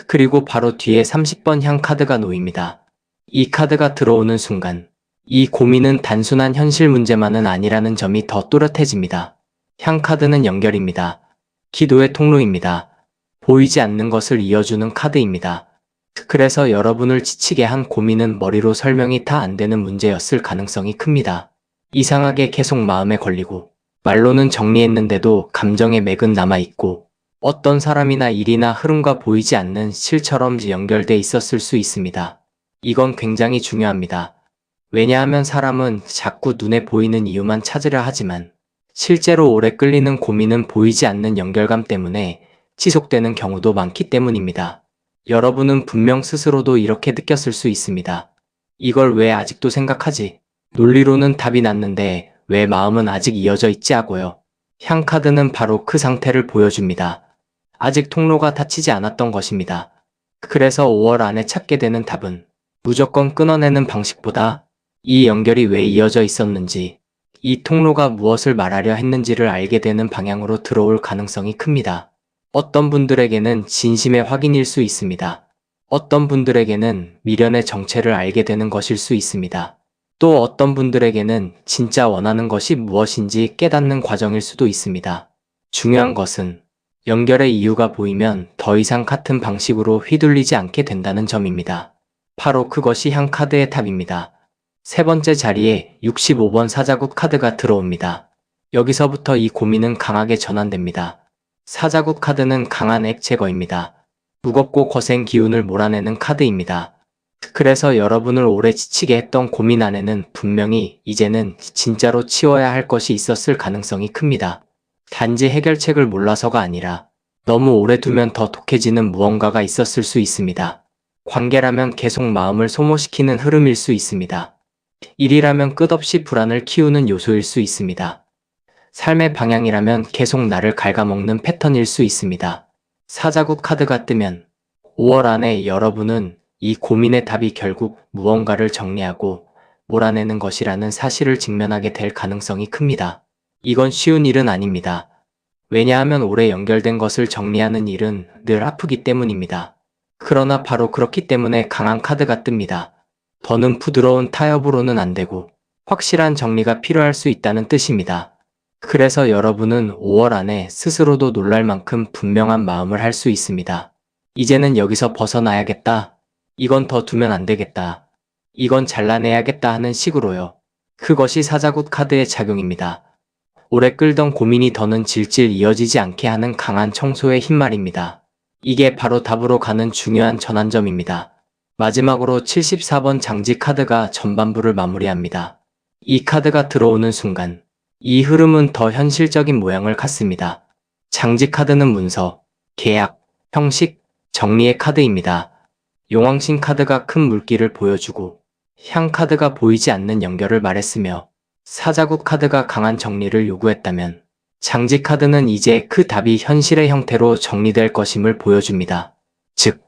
그리고 바로 뒤에 30번 향 카드가 놓입니다. 이 카드가 들어오는 순간 이 고민은 단순한 현실 문제만은 아니라는 점이 더 또렷해집니다. 향 카드는 연결입니다. 기도의 통로입니다. 보이지 않는 것을 이어주는 카드입니다. 그래서 여러분을 지치게 한 고민은 머리로 설명이 다 안 되는 문제였을 가능성이 큽니다. 이상하게 계속 마음에 걸리고 말로는 정리했는데도 감정의 맥은 남아있고 어떤 사람이나 일이나 흐름과 보이지 않는 실처럼 연결돼 있었을 수 있습니다. 이건 굉장히 중요합니다. 왜냐하면 사람은 자꾸 눈에 보이는 이유만 찾으려 하지만 실제로 오래 끌리는 고민은 보이지 않는 연결감 때문에 지속되는 경우도 많기 때문입니다. 여러분은 분명 스스로도 이렇게 느꼈을 수 있습니다. 이걸 왜 아직도 생각하지? 논리로는 답이 났는데 왜 마음은 아직 이어져 있지 하고요. 향 카드는 바로 그 상태를 보여줍니다. 아직 통로가 닫히지 않았던 것입니다. 그래서 5월 안에 찾게 되는 답은 무조건 끊어내는 방식보다 이 연결이 왜 이어져 있었는지, 이 통로가 무엇을 말하려 했는지를 알게 되는 방향으로 들어올 가능성이 큽니다. 어떤 분들에게는 진심의 확인일 수 있습니다. 어떤 분들에게는 미련의 정체를 알게 되는 것일 수 있습니다. 또 어떤 분들에게는 진짜 원하는 것이 무엇인지 깨닫는 과정일 수도 있습니다. 중요한 것은 연결의 이유가 보이면 더 이상 같은 방식으로 휘둘리지 않게 된다는 점입니다. 바로 그것이 향 카드의 탑입니다. 세 번째 자리에 65번 사자국 카드가 들어옵니다. 여기서부터 이 고민은 강하게 전환됩니다. 사자국 카드는 강한 액 제거입니다. 무겁고 거센 기운을 몰아내는 카드입니다. 그래서 여러분을 오래 지치게 했던 고민 안에는 분명히 이제는 진짜로 치워야 할 것이 있었을 가능성이 큽니다. 단지 해결책을 몰라서가 아니라 너무 오래 두면 더 독해지는 무언가가 있었을 수 있습니다. 관계라면 계속 마음을 소모시키는 흐름일 수 있습니다. 일이라면 끝없이 불안을 키우는 요소일 수 있습니다. 삶의 방향이라면 계속 나를 갉아먹는 패턴일 수 있습니다. 사자국 카드가 뜨면 5월 안에 여러분은 이 고민의 답이 결국 무언가를 정리하고 몰아내는 것이라는 사실을 직면하게 될 가능성이 큽니다. 이건 쉬운 일은 아닙니다. 왜냐하면 오래 연결된 것을 정리하는 일은 늘 아프기 때문입니다. 그러나 바로 그렇기 때문에 강한 카드가 뜹니다. 더는 부드러운 타협으로는 안 되고 확실한 정리가 필요할 수 있다는 뜻입니다. 그래서 여러분은 5월 안에 스스로도 놀랄 만큼 분명한 마음을 할 수 있습니다. 이제는 여기서 벗어나야겠다. 이건 더 두면 안 되겠다. 이건 잘라내야겠다 하는 식으로요. 그것이 사자굿 카드의 작용입니다. 오래 끌던 고민이 더는 질질 이어지지 않게 하는 강한 청소의 힘 말입니다. 이게 바로 답으로 가는 중요한 전환점입니다. 마지막으로 74번 장지 카드가 전반부를 마무리합니다. 이 카드가 들어오는 순간 이 흐름은 더 현실적인 모양을 갖습니다. 장지 카드는 문서, 계약, 형식, 정리의 카드입니다. 용왕신 카드가 큰 물길을 보여주고 향 카드가 보이지 않는 연결을 말했으며 사자국 카드가 강한 정리를 요구했다면 장지 카드는 이제 그 답이 현실의 형태로 정리될 것임을 보여줍니다. 즉,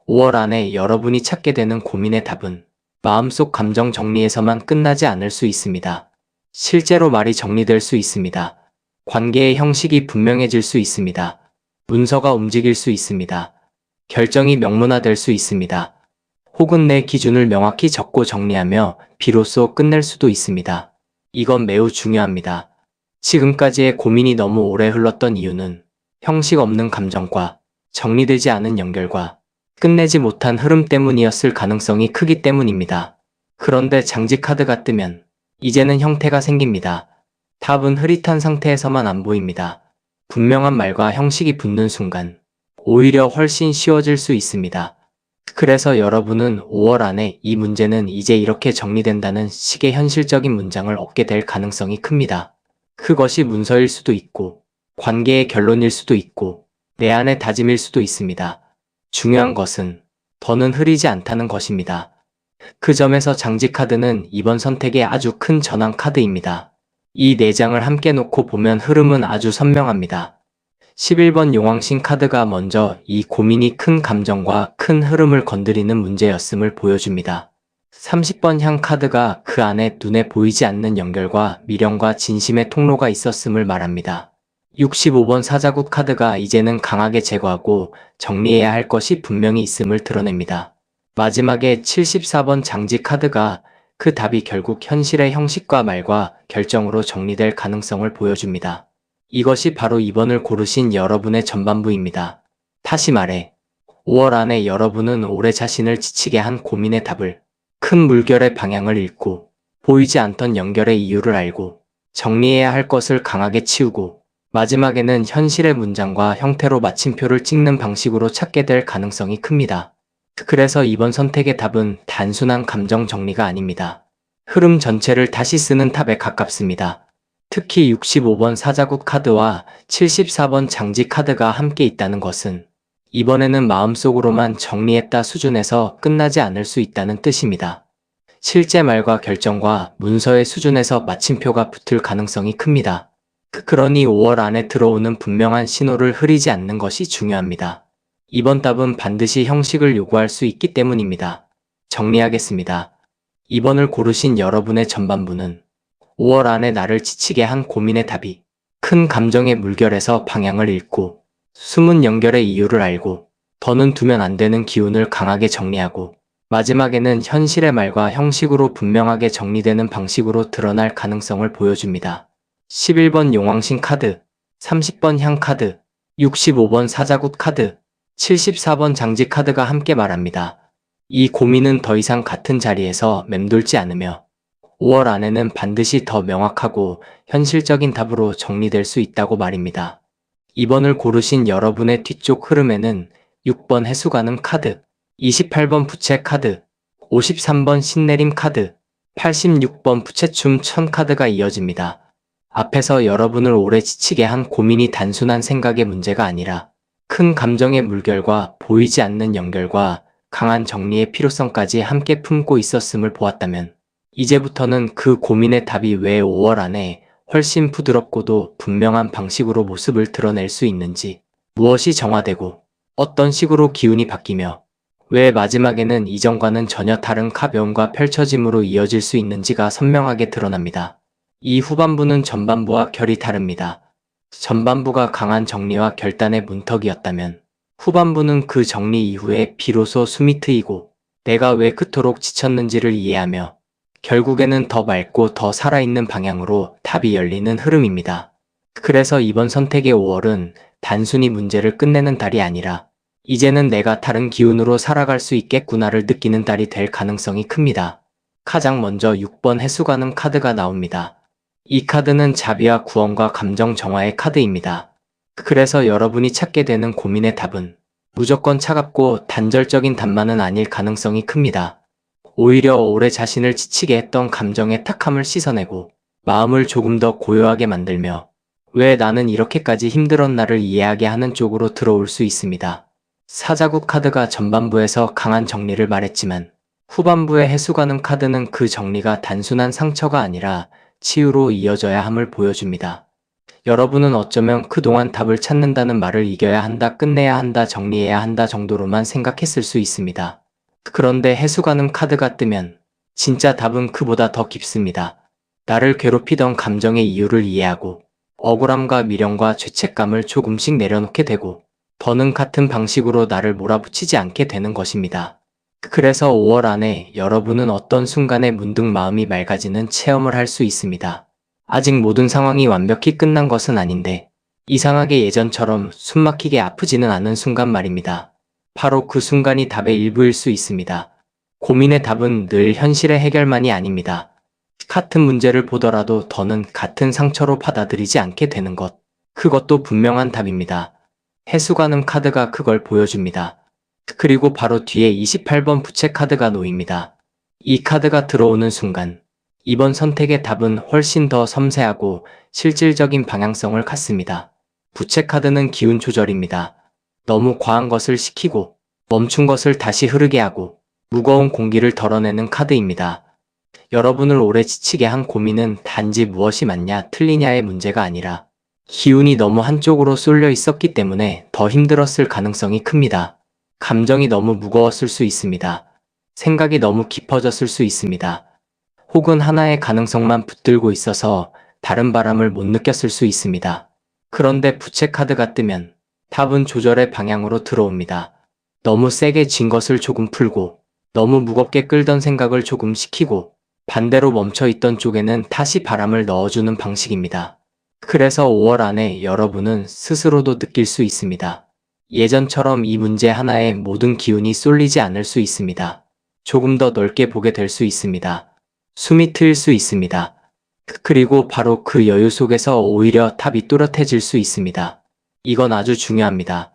5월 안에 여러분이 찾게 되는 고민의 답은 마음속 감정 정리에서만 끝나지 않을 수 있습니다. 실제로 말이 정리될 수 있습니다. 관계의 형식이 분명해질 수 있습니다. 문서가 움직일 수 있습니다. 결정이 명문화될 수 있습니다. 혹은 내 기준을 명확히 적고 정리하며 비로소 끝낼 수도 있습니다. 이건 매우 중요합니다. 지금까지의 고민이 너무 오래 흘렀던 이유는 형식 없는 감정과 정리되지 않은 연결과 끝내지 못한 흐름 때문이었을 가능성이 크기 때문입니다. 그런데 장지 카드가 뜨면 이제는 형태가 생깁니다. 답은 흐릿한 상태에서만 안 보입니다. 분명한 말과 형식이 붙는 순간 오히려 훨씬 쉬워질 수 있습니다. 그래서 여러분은 5월 안에 이 문제는 이제 이렇게 정리된다는 식의 현실적인 문장을 얻게 될 가능성이 큽니다. 그것이 문서일 수도 있고 관계의 결론일 수도 있고 내 안의 다짐일 수도 있습니다. 중요한 것은 더는 흐리지 않다는 것입니다. 그 점에서 장지 카드는 이번 선택의 아주 큰 전환 카드입니다. 이 4장을 함께 놓고 보면 흐름은 아주 선명합니다. 11번 용왕신 카드가 먼저 이 고민이 큰 감정과 큰 흐름을 건드리는 문제였음을 보여줍니다. 30번 향 카드가 그 안에 눈에 보이지 않는 연결과 미련과 진심의 통로가 있었음을 말합니다. 65번 사자국 카드가 이제는 강하게 제거하고 정리해야 할 것이 분명히 있음을 드러냅니다. 마지막에 74번 장지 카드가 그 답이 결국 현실의 형식과 말과 결정으로 정리될 가능성을 보여줍니다. 이것이 바로 2번을 고르신 여러분의 전반부입니다. 다시 말해 5월 안에 여러분은 오래 자신을 지치게 한 고민의 답을 큰 물결의 방향을 읽고 보이지 않던 연결의 이유를 알고 정리해야 할 것을 강하게 치우고 마지막에는 현실의 문장과 형태로 마침표를 찍는 방식으로 찾게 될 가능성이 큽니다. 그래서 이번 선택의 답은 단순한 감정 정리가 아닙니다. 흐름 전체를 다시 쓰는 탑에 가깝습니다. 특히 65번 사자국 카드와 74번 장지 카드가 함께 있다는 것은 이번에는 마음속으로만 정리했다 수준에서 끝나지 않을 수 있다는 뜻입니다. 실제 말과 결정과 문서의 수준에서 마침표가 붙을 가능성이 큽니다. 그러니 5월 안에 들어오는 분명한 신호를 흐리지 않는 것이 중요합니다. 이번 답은 반드시 형식을 요구할 수 있기 때문입니다. 정리하겠습니다. 2번을 고르신 여러분의 전반부는 5월 안에 나를 지치게 한 고민의 답이 큰 감정의 물결에서 방향을 잃고 숨은 연결의 이유를 알고 더는 두면 안 되는 기운을 강하게 정리하고 마지막에는 현실의 말과 형식으로 분명하게 정리되는 방식으로 드러날 가능성을 보여줍니다. 11번 용왕신 카드, 30번 향 카드, 65번 사자굿 카드, 74번 장지 카드가 함께 말합니다. 이 고민은 더 이상 같은 자리에서 맴돌지 않으며 5월 안에는 반드시 더 명확하고 현실적인 답으로 정리될 수 있다고 말입니다. 2번을 고르신 여러분의 뒤쪽 흐름에는 6번 해수 가능 카드, 28번 부채 카드, 53번 신내림 카드, 86번 부채춤 천 카드가 이어집니다. 앞에서 여러분을 오래 지치게 한 고민이 단순한 생각의 문제가 아니라 큰 감정의 물결과 보이지 않는 연결과 강한 정리의 필요성까지 함께 품고 있었음을 보았다면 이제부터는 그 고민의 답이 왜 5월 안에 훨씬 부드럽고도 분명한 방식으로 모습을 드러낼 수 있는지, 무엇이 정화되고 어떤 식으로 기운이 바뀌며 왜 마지막에는 이전과는 전혀 다른 가벼움과 펼쳐짐으로 이어질 수 있는지가 선명하게 드러납니다. 이 후반부는 전반부와 결이 다릅니다. 전반부가 강한 정리와 결단의 문턱이었다면 후반부는 그 정리 이후에 비로소 숨이 트이고 내가 왜 그토록 지쳤는지를 이해하며 결국에는 더 맑고 더 살아있는 방향으로 답이 열리는 흐름입니다. 그래서 이번 선택의 5월은 단순히 문제를 끝내는 달이 아니라 이제는 내가 다른 기운으로 살아갈 수 있겠구나를 느끼는 달이 될 가능성이 큽니다. 가장 먼저 6번 해수가는 카드가 나옵니다. 이 카드는 자비와 구원과 감정 정화의 카드입니다. 그래서 여러분이 찾게 되는 고민의 답은 무조건 차갑고 단절적인 답만은 아닐 가능성이 큽니다. 오히려 오래 자신을 지치게 했던 감정의 탁함을 씻어내고 마음을 조금 더 고요하게 만들며 왜 나는 이렇게까지 힘들었나를 이해하게 하는 쪽으로 들어올 수 있습니다. 사자국 카드가 전반부에서 강한 정리를 말했지만 후반부에 해수가는 카드는 그 정리가 단순한 상처가 아니라 치유로 이어져야 함을 보여줍니다. 여러분은 어쩌면 그동안 답을 찾는다는 말을 이겨야 한다, 끝내야 한다, 정리해야 한다 정도로만 생각했을 수 있습니다. 그런데 해수가는 카드가 뜨면 진짜 답은 그보다 더 깊습니다. 나를 괴롭히던 감정의 이유를 이해하고 억울함과 미련과 죄책감을 조금씩 내려놓게 되고 더는 같은 방식으로 나를 몰아붙이지 않게 되는 것입니다. 그래서 5월 안에 여러분은 어떤 순간에 문득 마음이 맑아지는 체험을 할 수 있습니다. 아직 모든 상황이 완벽히 끝난 것은 아닌데 이상하게 예전처럼 숨막히게 아프지는 않은 순간 말입니다. 바로 그 순간이 답의 일부일 수 있습니다. 고민의 답은 늘 현실의 해결만이 아닙니다. 같은 문제를 보더라도 더는 같은 상처로 받아들이지 않게 되는 것. 그것도 분명한 답입니다. 해수가는 카드가 그걸 보여줍니다. 그리고 바로 뒤에 28번 부채 카드가 놓입니다. 이 카드가 들어오는 순간 이번 선택의 답은 훨씬 더 섬세하고 실질적인 방향성을 갖습니다. 부채 카드는 기운 조절입니다. 너무 과한 것을 식히고 멈춘 것을 다시 흐르게 하고 무거운 공기를 덜어내는 카드입니다. 여러분을 오래 지치게 한 고민은 단지 무엇이 맞냐 틀리냐의 문제가 아니라 기운이 너무 한쪽으로 쏠려 있었기 때문에 더 힘들었을 가능성이 큽니다. 감정이 너무 무거웠을 수 있습니다. 생각이 너무 깊어졌을 수 있습니다. 혹은 하나의 가능성만 붙들고 있어서 다른 바람을 못 느꼈을 수 있습니다. 그런데 부채 카드가 뜨면 답은 조절의 방향으로 들어옵니다. 너무 세게 쥔 것을 조금 풀고 너무 무겁게 끌던 생각을 조금 식히고 반대로 멈춰있던 쪽에는 다시 바람을 넣어주는 방식입니다. 그래서 5월 안에 여러분은 스스로도 느낄 수 있습니다. 예전처럼 이 문제 하나에 모든 기운이 쏠리지 않을 수 있습니다. 조금 더 넓게 보게 될 수 있습니다. 숨이 트일 수 있습니다. 그리고 바로 그 여유 속에서 오히려 답이 또렷해질 수 있습니다. 이건 아주 중요합니다.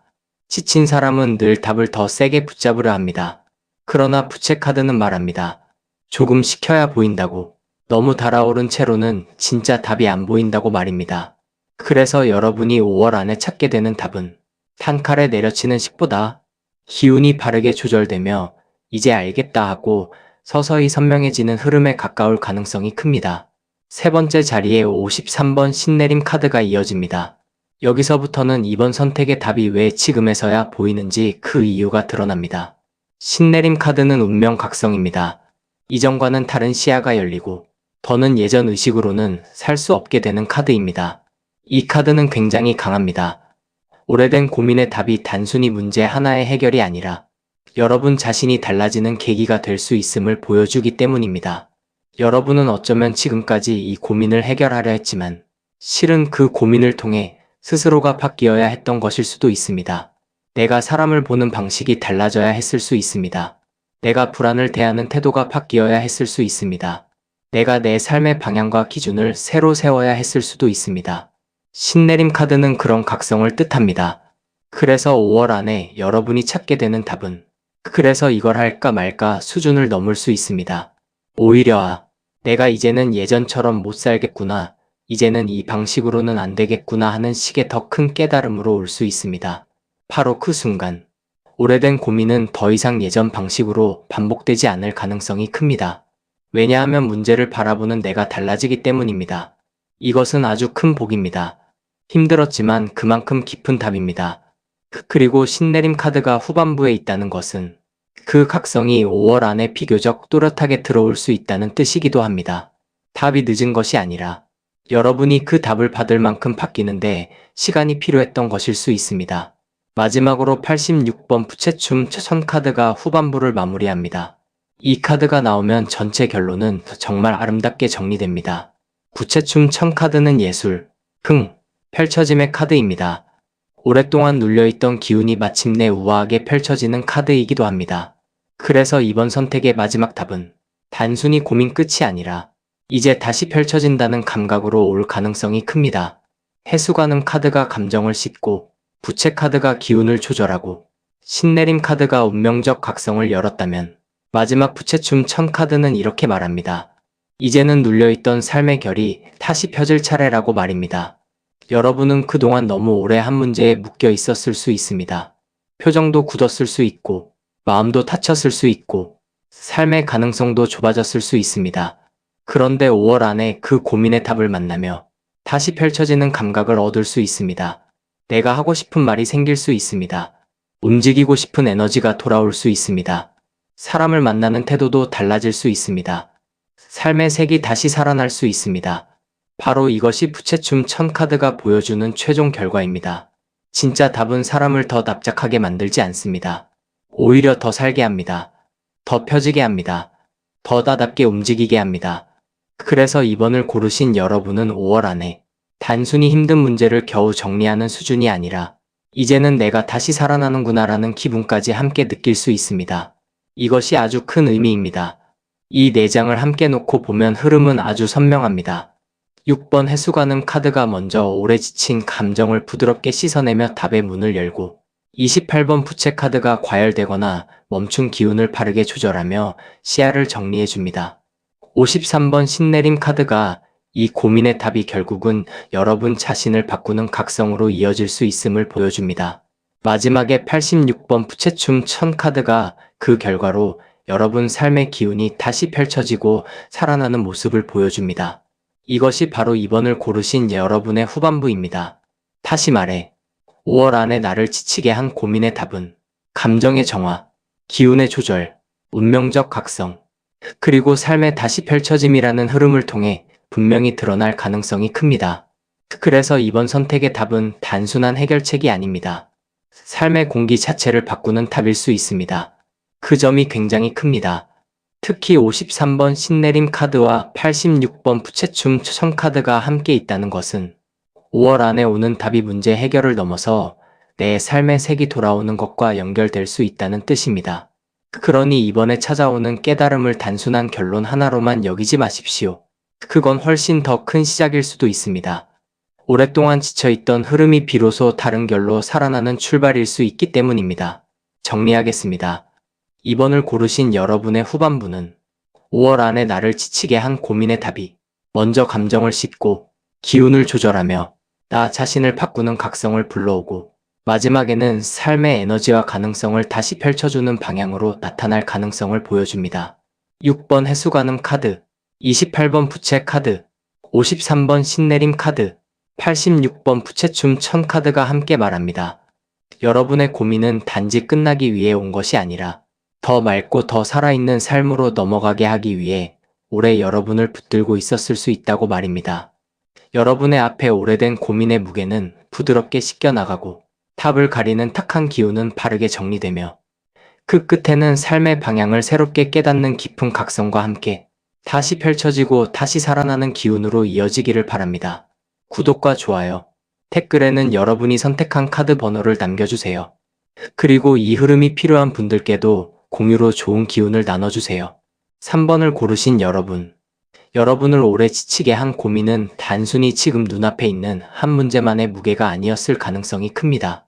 지친 사람은 늘 답을 더 세게 붙잡으려 합니다. 그러나 부채 카드는 말합니다. 조금 식혀야 보인다고. 너무 달아오른 채로는 진짜 답이 안 보인다고 말입니다. 그래서 여러분이 5월 안에 찾게 되는 답은 한 칼에 내려치는 식보다 기운이 바르게 조절되며 이제 알겠다 하고 서서히 선명해지는 흐름에 가까울 가능성이 큽니다. 세 번째 자리에 53번 신내림 카드가 이어집니다. 여기서부터는 이번 선택의 답이 왜 지금에서야 보이는지 그 이유가 드러납니다. 신내림 카드는 운명 각성입니다. 이전과는 다른 시야가 열리고 더는 예전 의식으로는 살 수 없게 되는 카드입니다. 이 카드는 굉장히 강합니다. 오래된 고민의 답이 단순히 문제 하나의 해결이 아니라 여러분 자신이 달라지는 계기가 될 수 있음을 보여주기 때문입니다. 여러분은 어쩌면 지금까지 이 고민을 해결하려 했지만 실은 그 고민을 통해 스스로가 바뀌어야 했던 것일 수도 있습니다. 내가 사람을 보는 방식이 달라져야 했을 수 있습니다. 내가 불안을 대하는 태도가 바뀌어야 했을 수 있습니다. 내가 내 삶의 방향과 기준을 새로 세워야 했을 수도 있습니다. 신내림 카드는 그런 각성을 뜻합니다. 그래서 5월 안에 여러분이 찾게 되는 답은 그래서 이걸 할까 말까 수준을 넘을 수 있습니다. 오히려 내가 이제는 예전처럼 못 살겠구나. 이제는 이 방식으로는 안 되겠구나 하는 식의 더 큰 깨달음으로 올 수 있습니다. 바로 그 순간 오래된 고민은 더 이상 예전 방식으로 반복되지 않을 가능성이 큽니다. 왜냐하면 문제를 바라보는 내가 달라지기 때문입니다. 이것은 아주 큰 복입니다. 힘들었지만 그만큼 깊은 답입니다. 그리고 신내림 카드가 후반부에 있다는 것은 그 각성이 5월 안에 비교적 뚜렷하게 들어올 수 있다는 뜻이기도 합니다. 답이 늦은 것이 아니라 여러분이 그 답을 받을 만큼 바뀌는데 시간이 필요했던 것일 수 있습니다. 마지막으로 86번 부채춤 천 카드가 후반부를 마무리합니다. 이 카드가 나오면 전체 결론은 정말 아름답게 정리됩니다. 부채춤 천 카드는 예술, 펼쳐짐의 카드입니다. 오랫동안 눌려있던 기운이 마침내 우아하게 펼쳐지는 카드이기도 합니다. 그래서 이번 선택의 마지막 답은 단순히 고민 끝이 아니라 이제 다시 펼쳐진다는 감각으로 올 가능성이 큽니다. 해수가는 카드가 감정을 싣고 부채 카드가 기운을 조절하고 신내림 카드가 운명적 각성을 열었다면 마지막 부채춤 천 카드는 이렇게 말합니다. 이제는 눌려있던 삶의 결이 다시 펴질 차례라고 말입니다. 여러분은 그동안 너무 오래 한 문제에 묶여 있었을 수 있습니다. 표정도 굳었을 수 있고 마음도 다쳤을 수 있고 삶의 가능성도 좁아졌을 수 있습니다. 그런데 5월 안에 그 고민의 답을 만나며 다시 펼쳐지는 감각을 얻을 수 있습니다. 내가 하고 싶은 말이 생길 수 있습니다. 움직이고 싶은 에너지가 돌아올 수 있습니다. 사람을 만나는 태도도 달라질 수 있습니다. 삶의 색이 다시 살아날 수 있습니다. 바로 이것이 부채춤 천 카드가 보여주는 최종 결과입니다. 진짜 답은 사람을 더 납작하게 만들지 않습니다. 오히려 더 살게 합니다. 더 펴지게 합니다. 더 다답게 움직이게 합니다. 그래서 이번을 고르신 여러분은 5월 안에 단순히 힘든 문제를 겨우 정리하는 수준이 아니라 이제는 내가 다시 살아나는구나라는 기분까지 함께 느낄 수 있습니다. 이것이 아주 큰 의미입니다. 이 4장을 함께 놓고 보면 흐름은 아주 선명합니다. 6번 해수가는 카드가 먼저 오래 지친 감정을 부드럽게 씻어내며 답의 문을 열고 28번 부채 카드가 과열되거나 멈춘 기운을 바르게 조절하며 시야를 정리해줍니다. 53번 신내림 카드가 이 고민의 답이 결국은 여러분 자신을 바꾸는 각성으로 이어질 수 있음을 보여줍니다. 마지막에 86번 부채춤 천 카드가 그 결과로 여러분 삶의 기운이 다시 펼쳐지고 살아나는 모습을 보여줍니다. 이것이 바로 이번을 고르신 여러분의 후반부입니다. 다시 말해 5월 안에 나를 지치게 한 고민의 답은 감정의 정화, 기운의 조절, 운명적 각성, 그리고 삶의 다시 펼쳐짐이라는 흐름을 통해 분명히 드러날 가능성이 큽니다. 그래서 이번 선택의 답은 단순한 해결책이 아닙니다. 삶의 공기 자체를 바꾸는 답일 수 있습니다. 그 점이 굉장히 큽니다. 특히 53번 신내림 카드와 86번 부채춤 천 카드가 함께 있다는 것은 5월 안에 오는 답이 문제 해결을 넘어서 내 삶의 색이 돌아오는 것과 연결될 수 있다는 뜻입니다. 그러니 이번에 찾아오는 깨달음을 단순한 결론 하나로만 여기지 마십시오. 그건 훨씬 더 큰 시작일 수도 있습니다. 오랫동안 지쳐있던 흐름이 비로소 다른 결로 살아나는 출발일 수 있기 때문입니다. 정리하겠습니다. 이번을 고르신 여러분의 후반부는 5월 안에 나를 지치게 한 고민의 답이 먼저 감정을 싣고 기운을 조절하며 나 자신을 바꾸는 각성을 불러오고 마지막에는 삶의 에너지와 가능성을 다시 펼쳐주는 방향으로 나타날 가능성을 보여줍니다. 6번 해수가는 카드, 28번 부채 카드, 53번 신내림 카드, 86번 부채춤 천 카드가 함께 말합니다. 여러분의 고민은 단지 끝나기 위해 온 것이 아니라 더 맑고 더 살아있는 삶으로 넘어가게 하기 위해 오래 여러분을 붙들고 있었을 수 있다고 말입니다. 여러분의 앞에 오래된 고민의 무게는 부드럽게 씻겨나가고 탑을 가리는 탁한 기운은 바르게 정리되며 그 끝에는 삶의 방향을 새롭게 깨닫는 깊은 각성과 함께 다시 펼쳐지고 다시 살아나는 기운으로 이어지기를 바랍니다. 구독과 좋아요, 댓글에는 여러분이 선택한 카드 번호를 남겨주세요. 그리고 이 흐름이 필요한 분들께도 공유로 좋은 기운을 나눠주세요. 3번을 고르신 여러분. 여러분을 오래 지치게 한 고민은 단순히 지금 눈앞에 있는 한 문제만의 무게가 아니었을 가능성이 큽니다.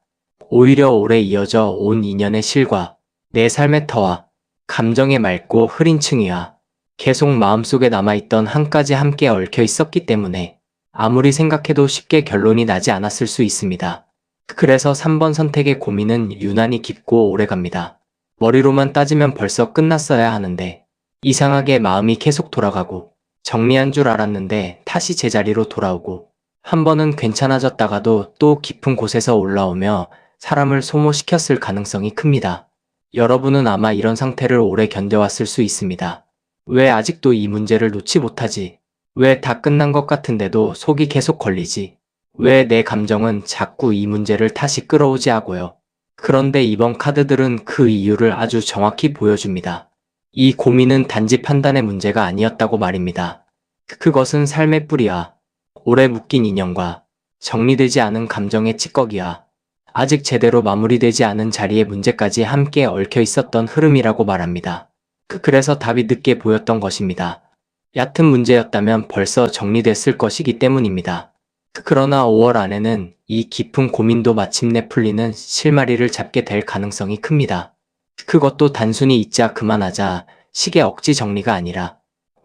오히려 오래 이어져 온 인연의 실과 내 삶의 터와 감정의 맑고 흐린 층위와 계속 마음속에 남아있던 한 가지 함께 얽혀 있었기 때문에 아무리 생각해도 쉽게 결론이 나지 않았을 수 있습니다. 그래서 3번 선택의 고민은 유난히 깊고 오래갑니다. 머리로만 따지면 벌써 끝났어야 하는데 이상하게 마음이 계속 돌아가고 정리한 줄 알았는데 다시 제자리로 돌아오고, 한 번은 괜찮아졌다가도 또 깊은 곳에서 올라오며 사람을 소모시켰을 가능성이 큽니다. 여러분은 아마 이런 상태를 오래 견뎌왔을 수 있습니다. 왜 아직도 이 문제를 놓지 못하지? 왜 다 끝난 것 같은데도 속이 계속 걸리지? 왜 내 감정은 자꾸 이 문제를 다시 끌어오지 하고요? 그런데 이번 카드들은 그 이유를 아주 정확히 보여줍니다. 이 고민은 단지 판단의 문제가 아니었다고 말입니다. 그것은 삶의 뿌리와 오래 묶인 인연과 정리되지 않은 감정의 찌꺼기와 아직 제대로 마무리되지 않은 자리의 문제까지 함께 얽혀 있었던 흐름이라고 말합니다. 그래서 답이 늦게 보였던 것입니다. 얕은 문제였다면 벌써 정리됐을 것이기 때문입니다. 그러나 5월 안에는 이 깊은 고민도 마침내 풀리는 실마리를 잡게 될 가능성이 큽니다. 그것도 단순히 잊자 그만하자 식의 억지 정리가 아니라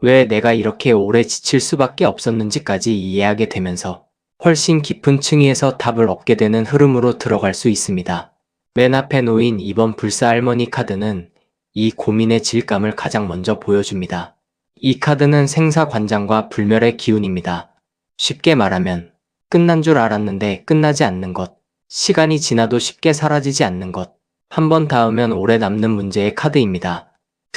왜 내가 이렇게 오래 지칠 수밖에 없었는지까지 이해하게 되면서 훨씬 깊은 층위에서 답을 얻게 되는 흐름으로 들어갈 수 있습니다. 맨 앞에 놓인 이번 불사할머니 카드는 이 고민의 질감을 가장 먼저 보여줍니다. 이 카드는 생사관장과 불멸의 기운입니다. 쉽게 말하면 끝난 줄 알았는데 끝나지 않는 것, 시간이 지나도 쉽게 사라지지 않는 것, 한 번 닿으면 오래 남는 문제의 카드입니다.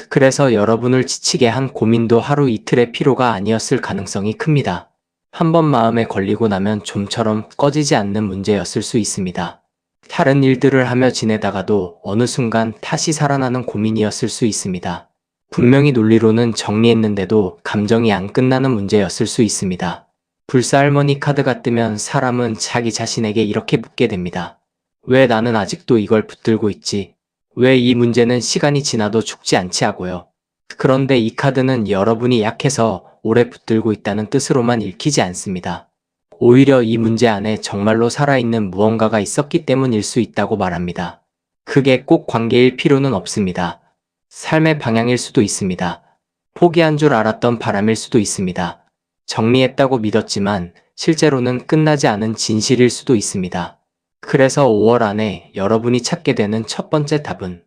그래서 여러분을 지치게 한 고민도 하루 이틀의 피로가 아니었을 가능성이 큽니다. 한 번 마음에 걸리고 나면 좀처럼 꺼지지 않는 문제였을 수 있습니다. 다른 일들을 하며 지내다가도 어느 순간 다시 살아나는 고민이었을 수 있습니다. 분명히 논리로는 정리했는데도 감정이 안 끝나는 문제였을 수 있습니다. 불사할머니 카드가 뜨면 사람은 자기 자신에게 이렇게 묻게 됩니다. 왜 나는 아직도 이걸 붙들고 있지? 왜 이 문제는 시간이 지나도 죽지 않지 하고요. 그런데 이 카드는 여러분이 약해서 오래 붙들고 있다는 뜻으로만 읽히지 않습니다. 오히려 이 문제 안에 정말로 살아있는 무언가가 있었기 때문일 수 있다고 말합니다. 그게 꼭 관계일 필요는 없습니다. 삶의 방향일 수도 있습니다. 포기한 줄 알았던 바람일 수도 있습니다. 정리했다고 믿었지만 실제로는 끝나지 않은 진실일 수도 있습니다. 그래서 5월 안에 여러분이 찾게 되는 첫 번째 답은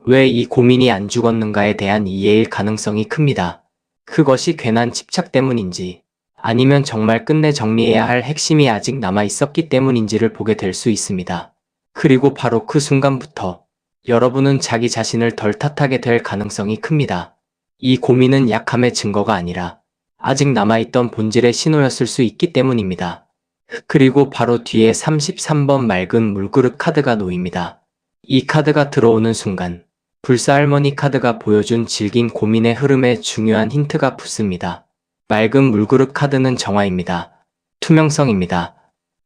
왜 이 고민이 안 죽었는가에 대한 이해일 가능성이 큽니다. 그것이 괜한 집착 때문인지 아니면 정말 끝내 정리해야 할 핵심이 아직 남아 있었기 때문인지를 보게 될 수 있습니다. 그리고 바로 그 순간부터 여러분은 자기 자신을 덜 탓하게 될 가능성이 큽니다. 이 고민은 약함의 증거가 아니라 아직 남아있던 본질의 신호였을 수 있기 때문입니다. 그리고 바로 뒤에 33번 맑은 물그릇 카드가 놓입니다. 이 카드가 들어오는 순간 불사할머니 카드가 보여준 질긴 고민의 흐름에 중요한 힌트가 붙습니다. 맑은 물그릇 카드는 정화입니다. 투명성입니다.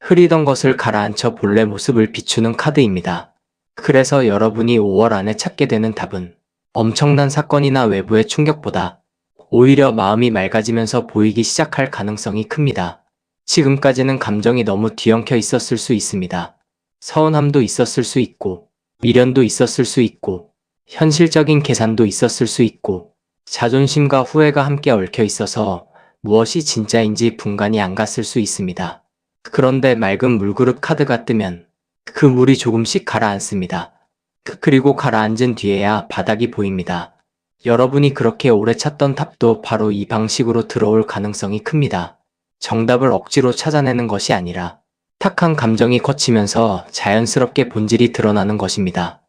흐리던 것을 가라앉혀 본래 모습을 비추는 카드입니다. 그래서 여러분이 5월 안에 찾게 되는 답은 엄청난 사건이나 외부의 충격보다 오히려 마음이 맑아지면서 보이기 시작할 가능성이 큽니다. 지금까지는 감정이 너무 뒤엉켜 있었을 수 있습니다. 서운함도 있었을 수 있고, 미련도 있었을 수 있고, 현실적인 계산도 있었을 수 있고, 자존심과 후회가 함께 얽혀 있어서 무엇이 진짜인지 분간이 안 갔을 수 있습니다. 그런데 맑은 물그릇 카드가 뜨면 그 물이 조금씩 가라앉습니다. 그리고 가라앉은 뒤에야 바닥이 보입니다. 여러분이 그렇게 오래 찾던 답도 바로 이 방식으로 들어올 가능성이 큽니다. 정답을 억지로 찾아내는 것이 아니라 탁한 감정이 거치면서 자연스럽게 본질이 드러나는 것입니다.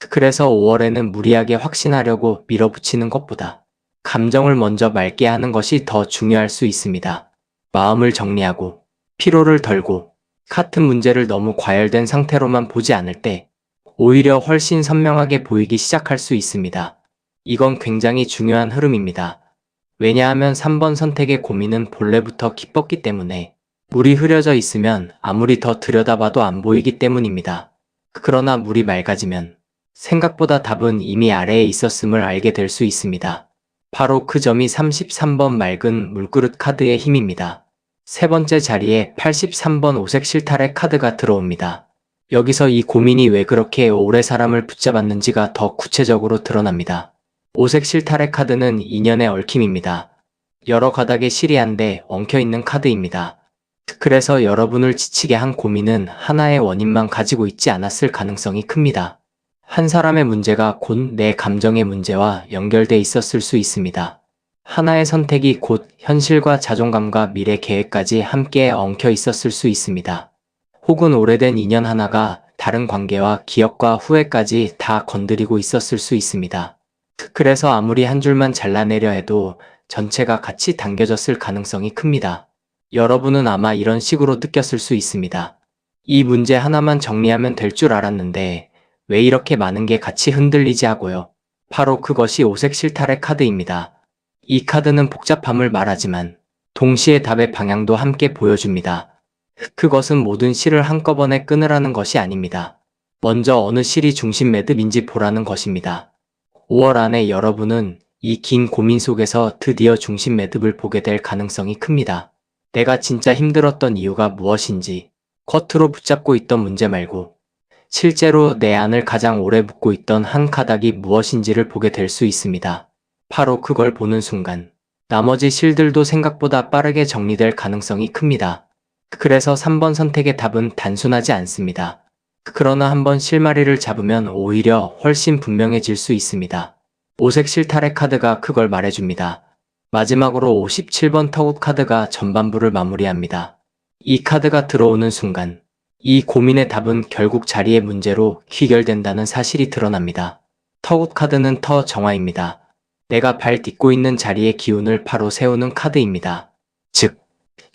그래서 5월에는 무리하게 확신하려고 밀어붙이는 것보다 감정을 먼저 맑게 하는 것이 더 중요할 수 있습니다. 마음을 정리하고 피로를 덜고 같은 문제를 너무 과열된 상태로만 보지 않을 때 오히려 훨씬 선명하게 보이기 시작할 수 있습니다. 이건 굉장히 중요한 흐름입니다. 왜냐하면 3번 선택의 고민은 본래부터 깊었기 때문에 물이 흐려져 있으면 아무리 더 들여다봐도 안 보이기 때문입니다. 그러나 물이 맑아지면 생각보다 답은 이미 아래에 있었음을 알게 될 수 있습니다. 바로 그 점이 33번 맑은 물그릇 카드의 힘입니다. 세 번째 자리에 83번 오색 실타래 카드가 들어옵니다. 여기서 이 고민이 왜 그렇게 오래 사람을 붙잡았는지가 더 구체적으로 드러납니다. 오색 실타래 카드는 인연의 얽힘입니다. 여러 가닥의 실이 한데 엉켜있는 카드입니다. 그래서 여러분을 지치게 한 고민은 하나의 원인만 가지고 있지 않았을 가능성이 큽니다. 한 사람의 문제가 곧 내 감정의 문제와 연결돼 있었을 수 있습니다. 하나의 선택이 곧 현실과 자존감과 미래 계획까지 함께 엉켜 있었을 수 있습니다. 혹은 오래된 인연 하나가 다른 관계와 기억과 후회까지 다 건드리고 있었을 수 있습니다. 그래서 아무리 한 줄만 잘라내려 해도 전체가 같이 당겨졌을 가능성이 큽니다. 여러분은 아마 이런 식으로 느꼈을 수 있습니다. 이 문제 하나만 정리하면 될 줄 알았는데 왜 이렇게 많은 게 같이 흔들리지 하고요. 바로 그것이 오색 실타래 카드입니다. 이 카드는 복잡함을 말하지만 동시에 답의 방향도 함께 보여줍니다. 그것은 모든 실을 한꺼번에 끊으라는 것이 아닙니다. 먼저 어느 실이 중심 매듭인지 보라는 것입니다. 5월 안에 여러분은 이 긴 고민 속에서 드디어 중심 매듭을 보게 될 가능성이 큽니다. 내가 진짜 힘들었던 이유가 무엇인지, 겉으로 붙잡고 있던 문제 말고 실제로 내 안을 가장 오래 묶고 있던 한 가닥이 무엇인지를 보게 될 수 있습니다. 바로 그걸 보는 순간 나머지 실들도 생각보다 빠르게 정리될 가능성이 큽니다. 그래서 3번 선택의 답은 단순하지 않습니다. 그러나 한번 실마리를 잡으면 오히려 훨씬 분명해질 수 있습니다. 오색 실타래 카드가 그걸 말해줍니다. 마지막으로 57번 터굿 카드가 전반부를 마무리합니다. 이 카드가 들어오는 순간 이 고민의 답은 결국 자리의 문제로 귀결된다는 사실이 드러납니다. 터굿 카드는 터 정화입니다. 내가 발 딛고 있는 자리의 기운을 바로 세우는 카드입니다. 즉,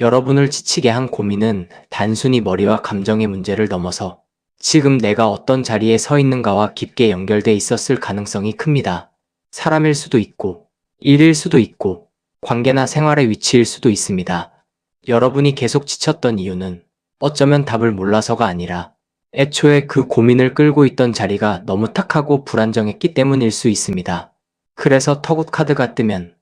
여러분을 지치게 한 고민은 단순히 머리와 감정의 문제를 넘어서 지금 내가 어떤 자리에 서 있는가와 깊게 연결돼 있었을 가능성이 큽니다. 사람일 수도 있고, 일일 수도 있고, 관계나 생활의 위치일 수도 있습니다. 여러분이 계속 지쳤던 이유는 어쩌면 답을 몰라서가 아니라 애초에 그 고민을 끌고 있던 자리가 너무 탁하고 불안정했기 때문일 수 있습니다. 그래서 터굿 카드가 뜨면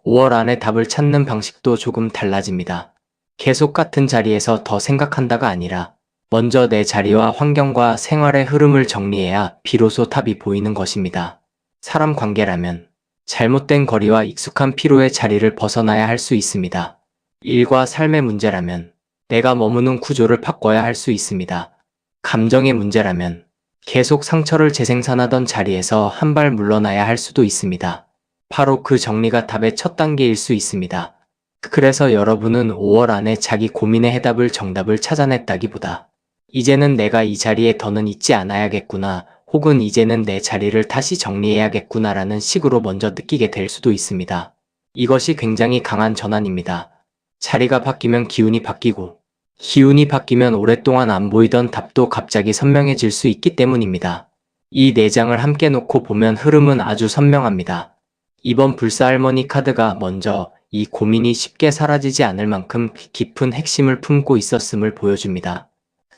5월 안에 답을 찾는 방식도 조금 달라집니다. 계속 같은 자리에서 더 생각한다가 아니라 먼저 내 자리와 환경과 생활의 흐름을 정리해야 비로소 답이 보이는 것입니다. 사람 관계라면 잘못된 거리와 익숙한 피로의 자리를 벗어나야 할 수 있습니다. 일과 삶의 문제라면 내가 머무는 구조를 바꿔야 할 수 있습니다. 감정의 문제라면 계속 상처를 재생산하던 자리에서 한 발 물러나야 할 수도 있습니다. 바로 그 정리가 답의 첫 단계일 수 있습니다. 그래서 여러분은 5월 안에 자기 고민의 해답을 정답을 찾아냈다기보다 이제는 내가 이 자리에 더는 있지 않아야겠구나, 혹은 이제는 내 자리를 다시 정리해야겠구나라는 식으로 먼저 느끼게 될 수도 있습니다. 이것이 굉장히 강한 전환입니다. 자리가 바뀌면 기운이 바뀌고, 기운이 바뀌면 오랫동안 안 보이던 답도 갑자기 선명해질 수 있기 때문입니다. 이 4장을 함께 놓고 보면 흐름은 아주 선명합니다. 이번 불사할머니 카드가 먼저 이 고민이 쉽게 사라지지 않을 만큼 깊은 핵심을 품고 있었음을 보여줍니다.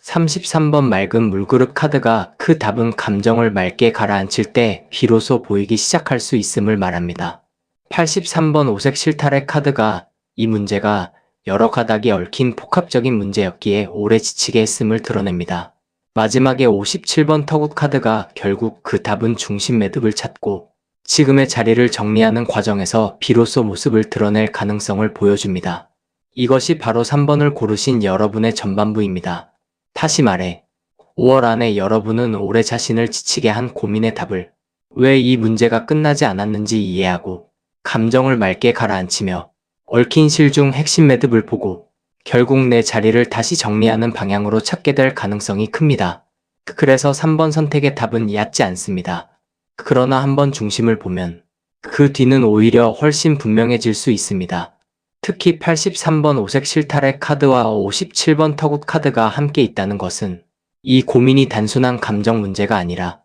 33번 맑은 물그릇 카드가 그 답은 감정을 맑게 가라앉힐 때 비로소 보이기 시작할 수 있음을 말합니다. 83번 오색 실타래 카드가 이 문제가 여러 가닥이 얽힌 복합적인 문제였기에 오래 지치게 했음을 드러냅니다. 마지막에 57번 터굿 카드가 결국 그 답은 중심 매듭을 찾고 지금의 자리를 정리하는 과정에서 비로소 모습을 드러낼 가능성을 보여줍니다. 이것이 바로 3번을 고르신 여러분의 전반부입니다. 다시 말해, 5월 안에 여러분은 올해 자신을 지치게 한 고민의 답을, 왜 이 문제가 끝나지 않았는지 이해하고 감정을 맑게 가라앉히며 얽힌 실 중 핵심 매듭을 보고 결국 내 자리를 다시 정리하는 방향으로 찾게 될 가능성이 큽니다. 그래서 3번 선택의 답은 얕지 않습니다. 그러나 한번 중심을 보면 그 뒤는 오히려 훨씬 분명해질 수 있습니다. 특히 83번 오색 실타래 카드와 57번 터굿 카드가 함께 있다는 것은 이 고민이 단순한 감정 문제가 아니라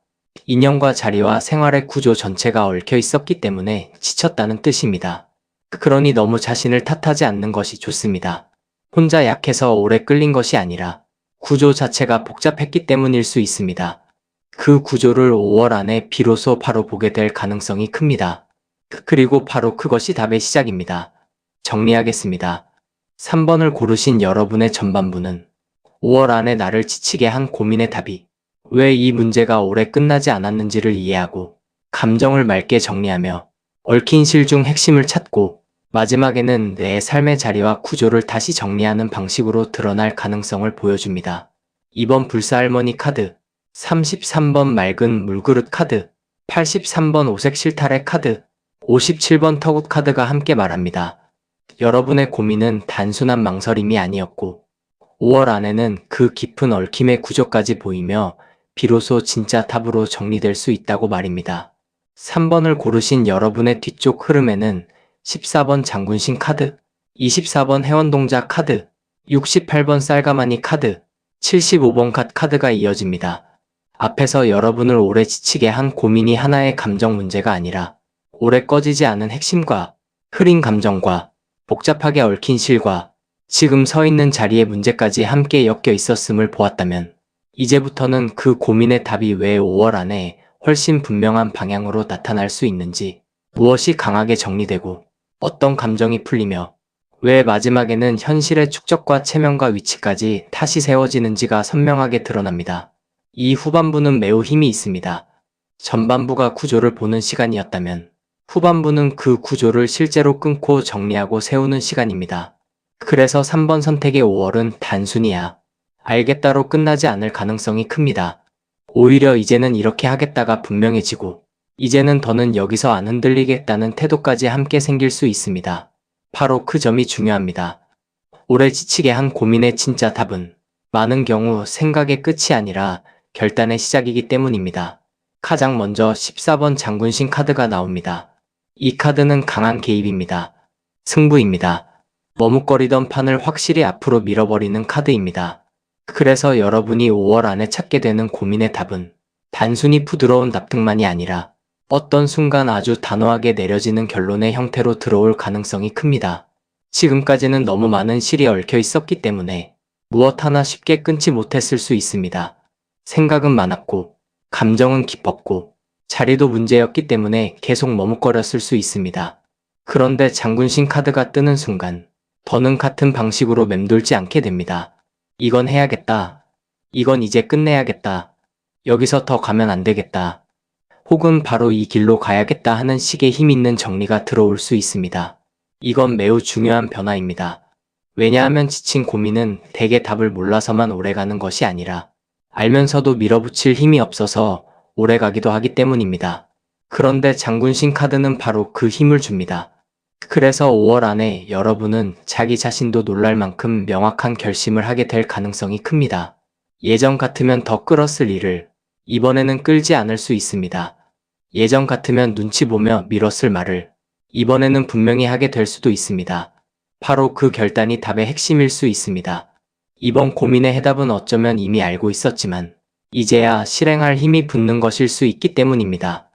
인연과 자리와 생활의 구조 전체가 얽혀 있었기 때문에 지쳤다는 뜻입니다. 그러니 너무 자신을 탓하지 않는 것이 좋습니다. 혼자 약해서 오래 끌린 것이 아니라 구조 자체가 복잡했기 때문일 수 있습니다. 그 구조를 5월 안에 비로소 바로 보게 될 가능성이 큽니다. 그리고 바로 그것이 답의 시작입니다. 정리하겠습니다. 3번을 고르신 여러분의 전반부는 5월 안에 나를 지치게 한 고민의 답이 왜 이 문제가 오래 끝나지 않았는지를 이해하고 감정을 맑게 정리하며 얽힌 실 중 핵심을 찾고 마지막에는 내 삶의 자리와 구조를 다시 정리하는 방식으로 드러날 가능성을 보여줍니다. 이번 불사할머니 카드, 33번 맑은 물그릇 카드, 83번 오색 실타래 카드, 57번 터굿 카드가 함께 말합니다. 여러분의 고민은 단순한 망설임이 아니었고 5월 안에는 그 깊은 얽힘의 구조까지 보이며 비로소 진짜 탑으로 정리될 수 있다고 말입니다. 3번을 고르신 여러분의 뒤쪽 흐름에는 14번 장군신 카드, 24번 회원동작 카드, 68번 쌀가마니 카드, 75번 갓 카드가 이어집니다. 앞에서 여러분을 오래 지치게 한 고민이 하나의 감정 문제가 아니라 오래 꺼지지 않은 핵심과 흐린 감정과 복잡하게 얽힌 실과 지금 서 있는 자리의 문제까지 함께 엮여 있었음을 보았다면 이제부터는 그 고민의 답이 왜 5월 안에 훨씬 분명한 방향으로 나타날 수 있는지, 무엇이 강하게 정리되고 어떤 감정이 풀리며 왜 마지막에는 현실의 축적과 체면과 위치까지 다시 세워지는지가 선명하게 드러납니다. 이 후반부는 매우 힘이 있습니다. 전반부가 구조를 보는 시간이었다면 후반부는 그 구조를 실제로 끊고 정리하고 세우는 시간입니다. 그래서 3번 선택의 5월은 단순히야 알겠다로 끝나지 않을 가능성이 큽니다. 오히려 이제는 이렇게 하겠다가 분명해지고 이제는 더는 여기서 안 흔들리겠다는 태도까지 함께 생길 수 있습니다. 바로 그 점이 중요합니다. 오래 지치게 한 고민의 진짜 답은 많은 경우 생각의 끝이 아니라 결단의 시작이기 때문입니다. 가장 먼저 14번 장군신 카드가 나옵니다. 이 카드는 강한 개입입니다. 승부입니다. 머뭇거리던 판을 확실히 앞으로 밀어버리는 카드입니다. 그래서 여러분이 5월 안에 찾게 되는 고민의 답은 단순히 부드러운 납득만이 아니라 어떤 순간 아주 단호하게 내려지는 결론의 형태로 들어올 가능성이 큽니다. 지금까지는 너무 많은 실이 얽혀 있었기 때문에 무엇 하나 쉽게 끊지 못했을 수 있습니다. 생각은 많았고 감정은 깊었고 자리도 문제였기 때문에 계속 머뭇거렸을 수 있습니다. 그런데 장군신 카드가 뜨는 순간 더는 같은 방식으로 맴돌지 않게 됩니다. 이건 해야겠다. 이건 이제 끝내야겠다. 여기서 더 가면 안 되겠다. 혹은 바로 이 길로 가야겠다 하는 식의 힘있는 정리가 들어올 수 있습니다. 이건 매우 중요한 변화입니다. 왜냐하면 지친 고민은 대개 답을 몰라서만 오래가는 것이 아니라 알면서도 밀어붙일 힘이 없어서 오래가기도 하기 때문입니다. 그런데 장군신 카드는 바로 그 힘을 줍니다. 그래서 5월 안에 여러분은 자기 자신도 놀랄 만큼 명확한 결심을 하게 될 가능성이 큽니다. 예전 같으면 더 끌었을 일을 이번에는 끌지 않을 수 있습니다. 예전 같으면 눈치 보며 미뤘을 말을 이번에는 분명히 하게 될 수도 있습니다. 바로 그 결단이 답의 핵심일 수 있습니다. 이번 고민의 해답은 어쩌면 이미 알고 있었지만 이제야 실행할 힘이 붙는 것일 수 있기 때문입니다.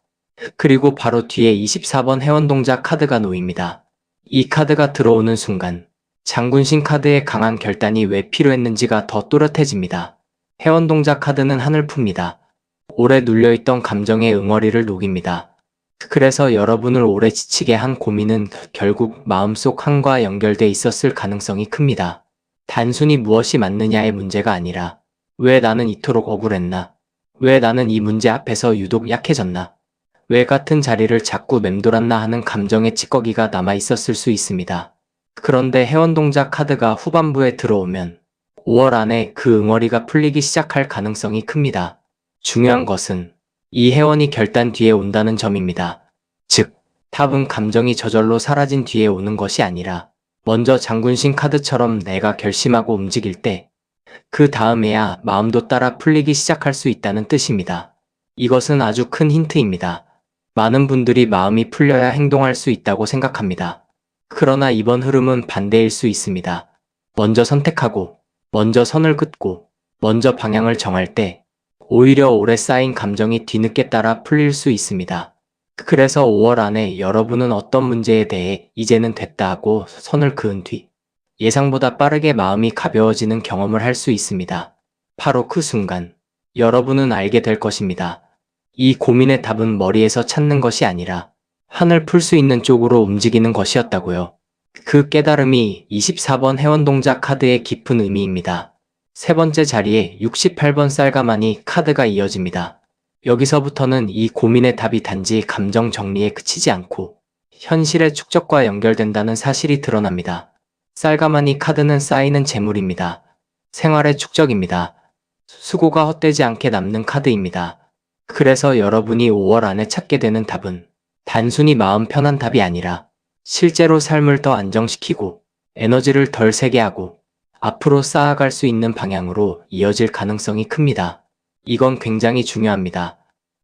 그리고 바로 뒤에 24번 회원동작 카드가 놓입니다. 이 카드가 들어오는 순간 장군신 카드의 강한 결단이 왜 필요했는지가 더 또렷해집니다. 회원동작 카드는 하늘 풉니다. 오래 눌려있던 감정의 응어리를 녹입니다. 그래서 여러분을 오래 지치게 한 고민은 결국 마음속 한과 연결돼 있었을 가능성이 큽니다. 단순히 무엇이 맞느냐의 문제가 아니라 왜 나는 이토록 억울했나? 왜 나는 이 문제 앞에서 유독 약해졌나? 왜 같은 자리를 자꾸 맴돌았나 하는 감정의 찌꺼기가 남아 있었을 수 있습니다. 그런데 회원동작 카드가 후반부에 들어오면 5월 안에 그 응어리가 풀리기 시작할 가능성이 큽니다. 중요한 것은 이 회원이 결단 뒤에 온다는 점입니다. 즉, 탑은 감정이 저절로 사라진 뒤에 오는 것이 아니라 먼저 장군신 카드처럼 내가 결심하고 움직일 때 그 다음에야 마음도 따라 풀리기 시작할 수 있다는 뜻입니다. 이것은 아주 큰 힌트입니다. 많은 분들이 마음이 풀려야 행동할 수 있다고 생각합니다. 그러나 이번 흐름은 반대일 수 있습니다. 먼저 선택하고, 먼저 선을 긋고, 먼저 방향을 정할 때 오히려 오래 쌓인 감정이 뒤늦게 따라 풀릴 수 있습니다. 그래서 5월 안에 여러분은 어떤 문제에 대해 이제는 됐다 하고 선을 그은 뒤 예상보다 빠르게 마음이 가벼워지는 경험을 할 수 있습니다. 바로 그 순간 여러분은 알게 될 것입니다. 이 고민의 답은 머리에서 찾는 것이 아니라 판을 풀 수 있는 쪽으로 움직이는 것이었다고요. 그 깨달음이 24번 회원동작 카드의 깊은 의미입니다. 세 번째 자리에 68번 쌀가마니 카드가 이어집니다. 여기서부터는 이 고민의 답이 단지 감정 정리에 그치지 않고 현실의 축적과 연결된다는 사실이 드러납니다. 쌀가마니 카드는 쌓이는 재물입니다. 생활의 축적입니다. 수고가 헛되지 않게 남는 카드입니다. 그래서 여러분이 5월 안에 찾게 되는 답은 단순히 마음 편한 답이 아니라 실제로 삶을 더 안정시키고 에너지를 덜 세게 하고 앞으로 쌓아갈 수 있는 방향으로 이어질 가능성이 큽니다. 이건 굉장히 중요합니다.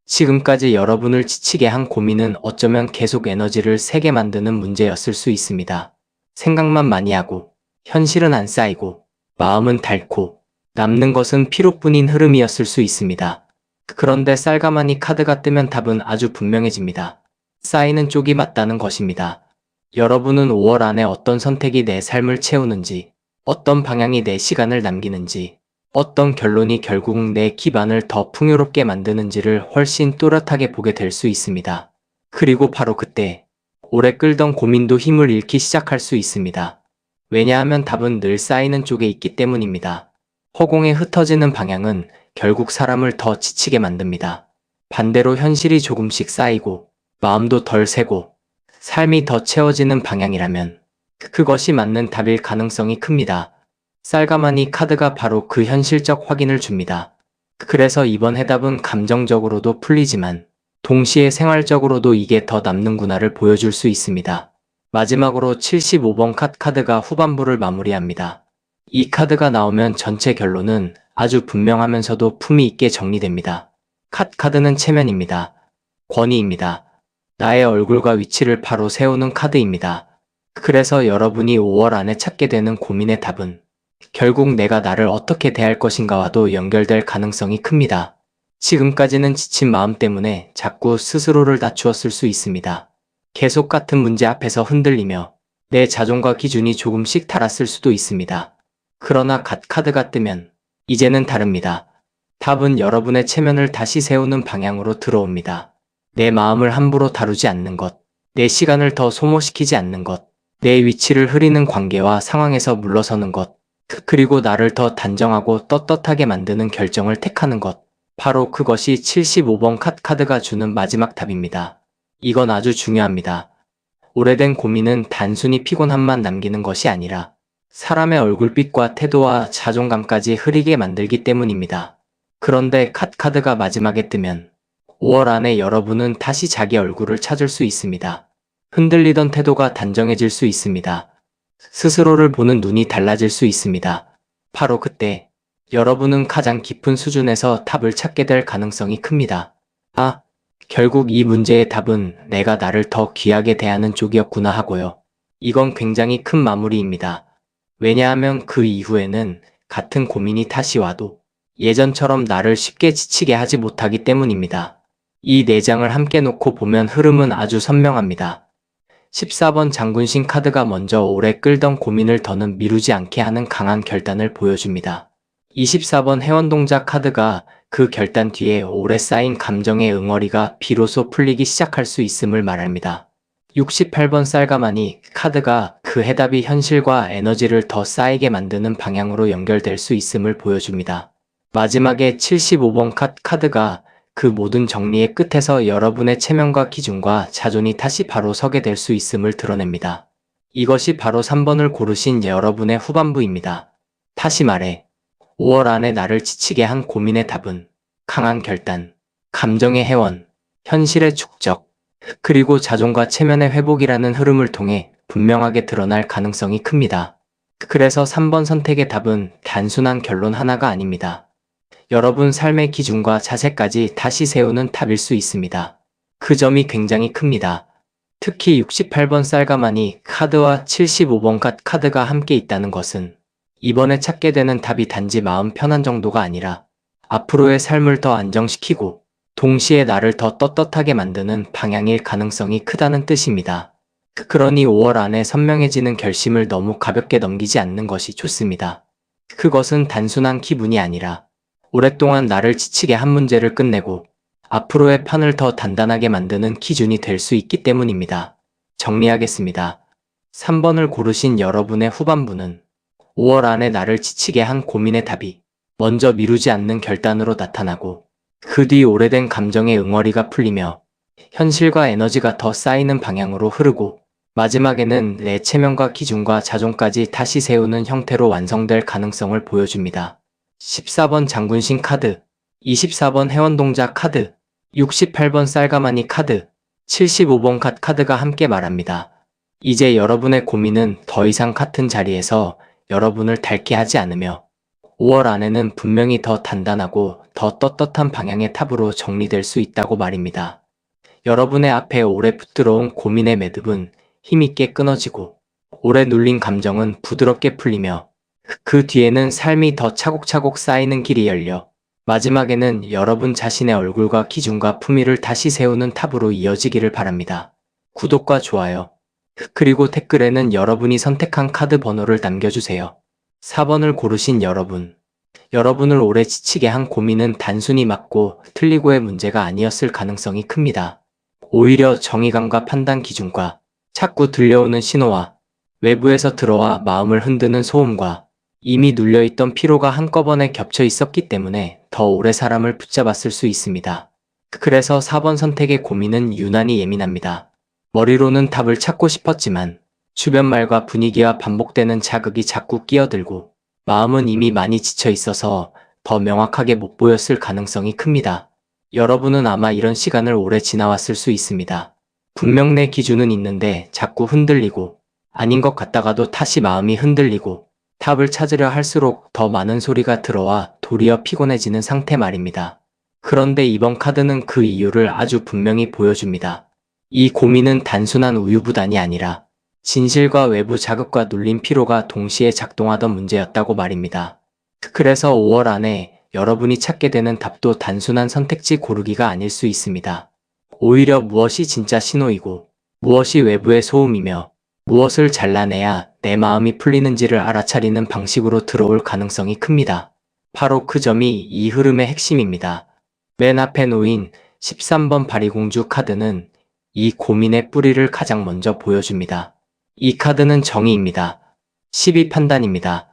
지금까지 여러분을 지치게 한 고민은 어쩌면 계속 에너지를 세게 만드는 문제였을 수 있습니다. 생각만 많이 하고 현실은 안 쌓이고 마음은 닳고 남는 것은 피로뿐인 흐름이었을 수 있습니다. 그런데 쌀가마니 카드가 뜨면 답은 아주 분명해집니다. 쌓이는 쪽이 맞다는 것입니다. 여러분은 5월 안에 어떤 선택이 내 삶을 채우는지, 어떤 방향이 내 시간을 남기는지, 어떤 결론이 결국 내 기반을 더 풍요롭게 만드는지를 훨씬 또렷하게 보게 될 수 있습니다. 그리고 바로 그때 오래 끌던 고민도 힘을 잃기 시작할 수 있습니다. 왜냐하면 답은 늘 쌓이는 쪽에 있기 때문입니다. 허공에 흩어지는 방향은 결국 사람을 더 지치게 만듭니다. 반대로 현실이 조금씩 쌓이고 마음도 덜 새고 삶이 더 채워지는 방향이라면 그것이 맞는 답일 가능성이 큽니다. 쌀가마니 카드가 바로 그 현실적 확인을 줍니다. 그래서 이번 해답은 감정적으로도 풀리지만 동시에 생활적으로도 이게 더 남는구나를 보여줄 수 있습니다. 마지막으로 75번 카드가 후반부를 마무리합니다. 이 카드가 나오면 전체 결론은 아주 분명하면서도 품위 있게 정리됩니다. 카드는 체면입니다. 권위입니다. 나의 얼굴과 위치를 바로 세우는 카드입니다. 그래서 여러분이 5월 안에 찾게 되는 고민의 답은 결국 내가 나를 어떻게 대할 것인가와도 연결될 가능성이 큽니다. 지금까지는 지친 마음 때문에 자꾸 스스로를 낮추었을 수 있습니다. 계속 같은 문제 앞에서 흔들리며 내 자존과 기준이 조금씩 달았을 수도 있습니다. 그러나 카드가 뜨면 이제는 다릅니다. 답은 여러분의 체면을 다시 세우는 방향으로 들어옵니다. 내 마음을 함부로 다루지 않는 것, 내 시간을 더 소모시키지 않는 것, 내 위치를 흐리는 관계와 상황에서 물러서는 것, 그리고 나를 더 단정하고 떳떳하게 만드는 결정을 택하는 것. 바로 그것이 75번 카드가 주는 마지막 답입니다. 이건 아주 중요합니다. 오래된 고민은 단순히 피곤함만 남기는 것이 아니라 사람의 얼굴빛과 태도와 자존감까지 흐리게 만들기 때문입니다. 그런데 카드가 마지막에 뜨면 5월 안에 여러분은 다시 자기 얼굴을 찾을 수 있습니다. 흔들리던 태도가 단정해질 수 있습니다. 스스로를 보는 눈이 달라질 수 있습니다. 바로 그때 여러분은 가장 깊은 수준에서 답을 찾게 될 가능성이 큽니다. 결국 이 문제의 답은 내가 나를 더 귀하게 대하는 쪽이었구나 하고요. 이건 굉장히 큰 마무리입니다. 왜냐하면 그 이후에는 같은 고민이 다시 와도 예전처럼 나를 쉽게 지치게 하지 못하기 때문입니다. 이 4장을 함께 놓고 보면 흐름은 아주 선명합니다. 14번 장군신 카드가 먼저 오래 끌던 고민을 더는 미루지 않게 하는 강한 결단을 보여줍니다. 24번 회원동자 카드가 그 결단 뒤에 오래 쌓인 감정의 응어리가 비로소 풀리기 시작할 수 있음을 말합니다. 68번 쌀가마니 카드가 그 해답이 현실과 에너지를 더 쌓이게 만드는 방향으로 연결될 수 있음을 보여줍니다. 마지막에 75번 카드가 그 모든 정리의 끝에서 여러분의 체면과 기준과 자존이 다시 바로 서게 될 수 있음을 드러냅니다. 이것이 바로 3번을 고르신 여러분의 후반부입니다. 다시 말해 5월 안에 나를 지치게 한 고민의 답은 강한 결단, 감정의 회원, 현실의 축적, 그리고 자존과 체면의 회복이라는 흐름을 통해 분명하게 드러날 가능성이 큽니다. 그래서 3번 선택의 답은 단순한 결론 하나가 아닙니다. 여러분 삶의 기준과 자세까지 다시 세우는 답일 수 있습니다. 그 점이 굉장히 큽니다. 특히 68번 쌀가마니 카드와 75번 카드가 함께 있다는 것은 이번에 찾게 되는 답이 단지 마음 편한 정도가 아니라 앞으로의 삶을 더 안정시키고 동시에 나를 더 떳떳하게 만드는 방향일 가능성이 크다는 뜻입니다. 그러니 5월 안에 선명해지는 결심을 너무 가볍게 넘기지 않는 것이 좋습니다. 그것은 단순한 기분이 아니라 오랫동안 나를 지치게 한 문제를 끝내고 앞으로의 판을 더 단단하게 만드는 기준이 될 수 있기 때문입니다. 정리하겠습니다. 3번을 고르신 여러분의 후반부는 5월 안에 나를 지치게 한 고민의 답이 먼저 미루지 않는 결단으로 나타나고 그 뒤 오래된 감정의 응어리가 풀리며 현실과 에너지가 더 쌓이는 방향으로 흐르고 마지막에는 내 체면과 기준과 자존까지 다시 세우는 형태로 완성될 가능성을 보여줍니다. 14번 장군신 카드, 24번 회원동자 카드, 68번 쌀가마니 카드, 75번 카드가 함께 말합니다. 이제 여러분의 고민은 더 이상 같은 자리에서 여러분을 닳게 하지 않으며 5월 안에는 분명히 더 단단하고 더 떳떳한 방향의 탑으로 정리될 수 있다고 말입니다. 여러분의 앞에 오래 붙들어온 고민의 매듭은 힘있게 끊어지고 오래 눌린 감정은 부드럽게 풀리며 그 뒤에는 삶이 더 차곡차곡 쌓이는 길이 열려 마지막에는 여러분 자신의 얼굴과 기준과 품위를 다시 세우는 탑으로 이어지기를 바랍니다. 구독과 좋아요, 그리고 댓글에는 여러분이 선택한 카드 번호를 남겨주세요. 4번을 고르신 여러분. 여러분을 오래 지치게 한 고민은 단순히 맞고 틀리고의 문제가 아니었을 가능성이 큽니다. 오히려 정의감과 판단 기준과 자꾸 들려오는 신호와 외부에서 들어와 마음을 흔드는 소음과 이미 눌려있던 피로가 한꺼번에 겹쳐 있었기 때문에 더 오래 사람을 붙잡았을 수 있습니다. 그래서 4번 선택의 고민은 유난히 예민합니다. 머리로는 답을 찾고 싶었지만 주변 말과 분위기와 반복되는 자극이 자꾸 끼어들고 마음은 이미 많이 지쳐 있어서 더 명확하게 못 보였을 가능성이 큽니다. 여러분은 아마 이런 시간을 오래 지나왔을 수 있습니다. 분명 내 기준은 있는데 자꾸 흔들리고 아닌 것 같다가도 다시 마음이 흔들리고 답을 찾으려 할수록 더 많은 소리가 들어와 도리어 피곤해지는 상태 말입니다. 그런데 이번 카드는 그 이유를 아주 분명히 보여줍니다. 이 고민은 단순한 우유부단이 아니라 진실과 외부 자극과 눌린 피로가 동시에 작동하던 문제였다고 말입니다. 그래서 5월 안에 여러분이 찾게 되는 답도 단순한 선택지 고르기가 아닐 수 있습니다. 오히려 무엇이 진짜 신호이고 무엇이 외부의 소음이며 무엇을 잘라내야 내 마음이 풀리는지를 알아차리는 방식으로 들어올 가능성이 큽니다. 바로 그 점이 이 흐름의 핵심입니다. 맨 앞에 놓인 13번 바리공주 카드는 이 고민의 뿌리를 가장 먼저 보여줍니다. 이 카드는 정의입니다. 12 판단입니다.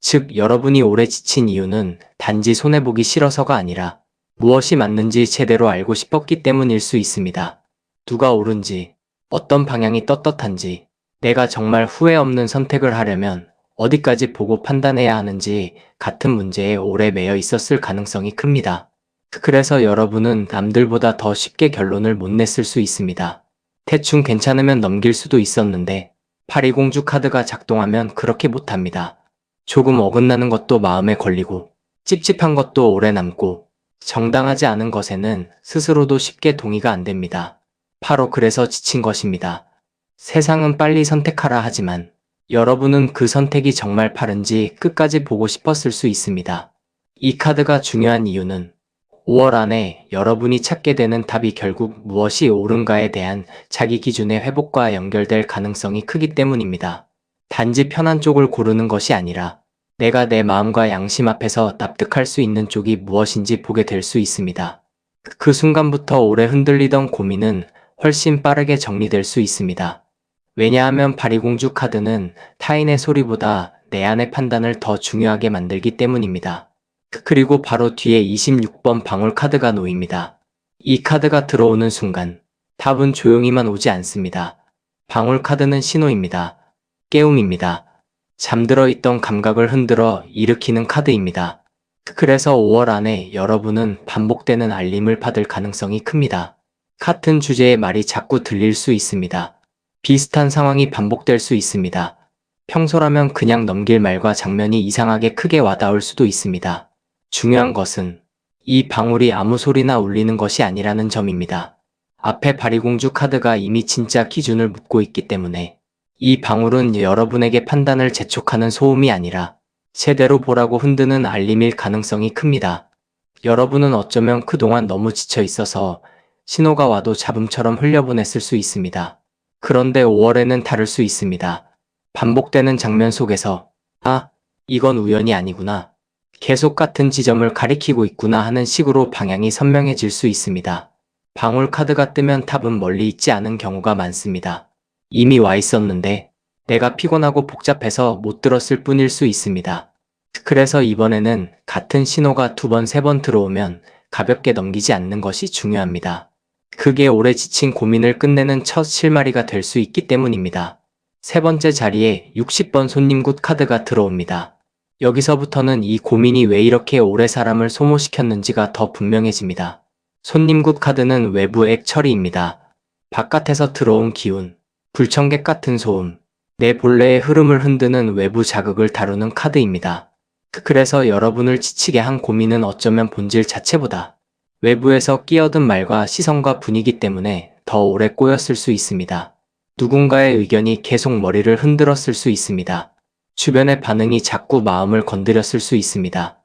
즉 여러분이 오래 지친 이유는 단지 손해보기 싫어서가 아니라 무엇이 맞는지 제대로 알고 싶었기 때문일 수 있습니다. 누가 옳은지, 어떤 방향이 떳떳한지, 내가 정말 후회 없는 선택을 하려면 어디까지 보고 판단해야 하는지 같은 문제에 오래 매여 있었을 가능성이 큽니다. 그래서 여러분은 남들보다 더 쉽게 결론을 못 냈을 수 있습니다. 대충 괜찮으면 넘길 수도 있었는데 파리공주 카드가 작동하면 그렇게 못합니다. 조금 어긋나는 것도 마음에 걸리고 찝찝한 것도 오래 남고 정당하지 않은 것에는 스스로도 쉽게 동의가 안 됩니다. 바로 그래서 지친 것입니다. 세상은 빨리 선택하라 하지만 여러분은 그 선택이 정말 바른지 끝까지 보고 싶었을 수 있습니다. 이 카드가 중요한 이유는 5월 안에 여러분이 찾게 되는 답이 결국 무엇이 옳은가에 대한 자기 기준의 회복과 연결될 가능성이 크기 때문입니다. 단지 편한 쪽을 고르는 것이 아니라 내가 내 마음과 양심 앞에서 납득할 수 있는 쪽이 무엇인지 보게 될 수 있습니다. 그 순간부터 오래 흔들리던 고민은 훨씬 빠르게 정리될 수 있습니다. 왜냐하면 바리공주 카드는 타인의 소리보다 내 안의 판단을 더 중요하게 만들기 때문입니다. 그리고 바로 뒤에 26번 방울 카드가 놓입니다. 이 카드가 들어오는 순간 답은 조용히만 오지 않습니다. 방울 카드는 신호입니다. 깨움입니다. 잠들어 있던 감각을 흔들어 일으키는 카드입니다. 그래서 5월 안에 여러분은 반복되는 알림을 받을 가능성이 큽니다. 같은 주제의 말이 자꾸 들릴 수 있습니다. 비슷한 상황이 반복될 수 있습니다. 평소라면 그냥 넘길 말과 장면이 이상하게 크게 와닿을 수도 있습니다. 중요한 것은 이 방울이 아무 소리나 울리는 것이 아니라는 점입니다. 앞에 바리공주 카드가 이미 진짜 기준을 묻고 있기 때문에 이 방울은 여러분에게 판단을 재촉하는 소음이 아니라 제대로 보라고 흔드는 알림일 가능성이 큽니다. 여러분은 어쩌면 그동안 너무 지쳐 있어서 신호가 와도 잡음처럼 흘려보냈을 수 있습니다. 그런데 5월에는 다를 수 있습니다. 반복되는 장면 속에서 이건 우연이 아니구나. 계속 같은 지점을 가리키고 있구나 하는 식으로 방향이 선명해질 수 있습니다. 방울 카드가 뜨면 답은 멀리 있지 않은 경우가 많습니다. 이미 와 있었는데 내가 피곤하고 복잡해서 못 들었을 뿐일 수 있습니다. 그래서 이번에는 같은 신호가 2번, 3번 들어오면 가볍게 넘기지 않는 것이 중요합니다. 그게 오래 지친 고민을 끝내는 첫 실마리가 될 수 있기 때문입니다. 세 번째 자리에 60번 손님굿 카드가 들어옵니다. 여기서부터는 이 고민이 왜 이렇게 오래 사람을 소모시켰는지가 더 분명해집니다. 손님굿 카드는 외부 액 처리입니다. 바깥에서 들어온 기운, 불청객 같은 소음, 내 본래의 흐름을 흔드는 외부 자극을 다루는 카드입니다. 그래서 여러분을 지치게 한 고민은 어쩌면 본질 자체보다 외부에서 끼어든 말과 시선과 분위기 때문에 더 오래 꼬였을 수 있습니다. 누군가의 의견이 계속 머리를 흔들었을 수 있습니다. 주변의 반응이 자꾸 마음을 건드렸을 수 있습니다.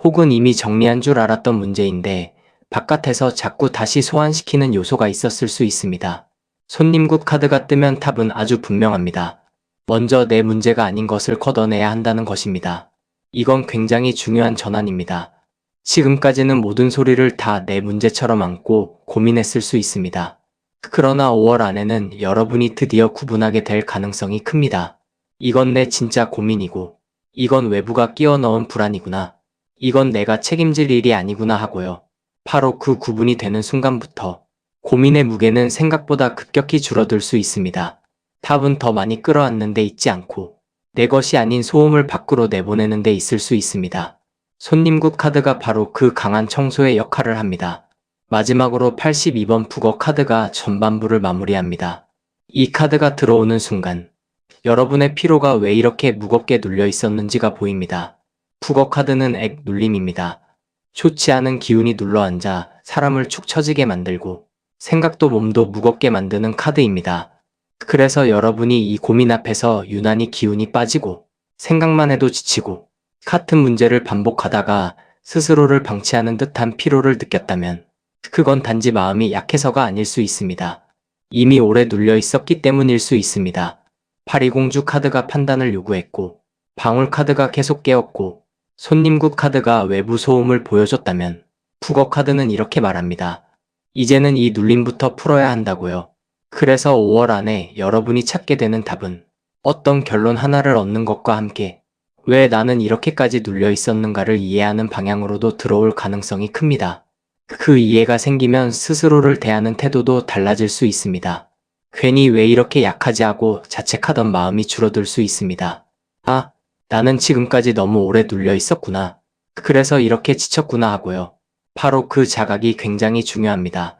혹은 이미 정리한 줄 알았던 문제인데 바깥에서 자꾸 다시 소환시키는 요소가 있었을 수 있습니다. 손님굿 카드가 뜨면 탑은 아주 분명합니다. 먼저 내 문제가 아닌 것을 걷어내야 한다는 것입니다. 이건 굉장히 중요한 전환입니다. 지금까지는 모든 소리를 다 내 문제처럼 안고 고민했을 수 있습니다. 그러나 5월 안에는 여러분이 드디어 구분하게 될 가능성이 큽니다. 이건 내 진짜 고민이고, 이건 외부가 끼워 넣은 불안이구나. 이건 내가 책임질 일이 아니구나 하고요. 바로 그 구분이 되는 순간부터 고민의 무게는 생각보다 급격히 줄어들 수 있습니다. 탑은 더 많이 끌어안는 데 있지 않고 내 것이 아닌 소음을 밖으로 내보내는 데 있을 수 있습니다. 손님굿 카드가 바로 그 강한 청소의 역할을 합니다. 마지막으로 82번 북어 카드가 전반부를 마무리합니다. 이 카드가 들어오는 순간 여러분의 피로가 왜 이렇게 무겁게 눌려 있었는지가 보입니다. 북어 카드는 액 눌림입니다. 좋지 않은 기운이 눌러앉아 사람을 축 처지게 만들고 생각도 몸도 무겁게 만드는 카드입니다. 그래서 여러분이 이 고민 앞에서 유난히 기운이 빠지고 생각만 해도 지치고 같은 문제를 반복하다가 스스로를 방치하는 듯한 피로를 느꼈다면 그건 단지 마음이 약해서가 아닐 수 있습니다. 이미 오래 눌려 있었기 때문일 수 있습니다. 파리공주 카드가 판단을 요구했고 방울 카드가 계속 깨었고 손님굿 카드가 외부 소음을 보여줬다면 북어 카드는 이렇게 말합니다. 이제는 이 눌림부터 풀어야 한다고요. 그래서 5월 안에 여러분이 찾게 되는 답은 어떤 결론 하나를 얻는 것과 함께 왜 나는 이렇게까지 눌려 있었는가를 이해하는 방향으로도 들어올 가능성이 큽니다. 그 이해가 생기면 스스로를 대하는 태도도 달라질 수 있습니다. 괜히 왜 이렇게 약하지 하고 자책하던 마음이 줄어들 수 있습니다. 아, 나는 지금까지 너무 오래 눌려 있었구나. 그래서 이렇게 지쳤구나 하고요. 바로 그 자각이 굉장히 중요합니다.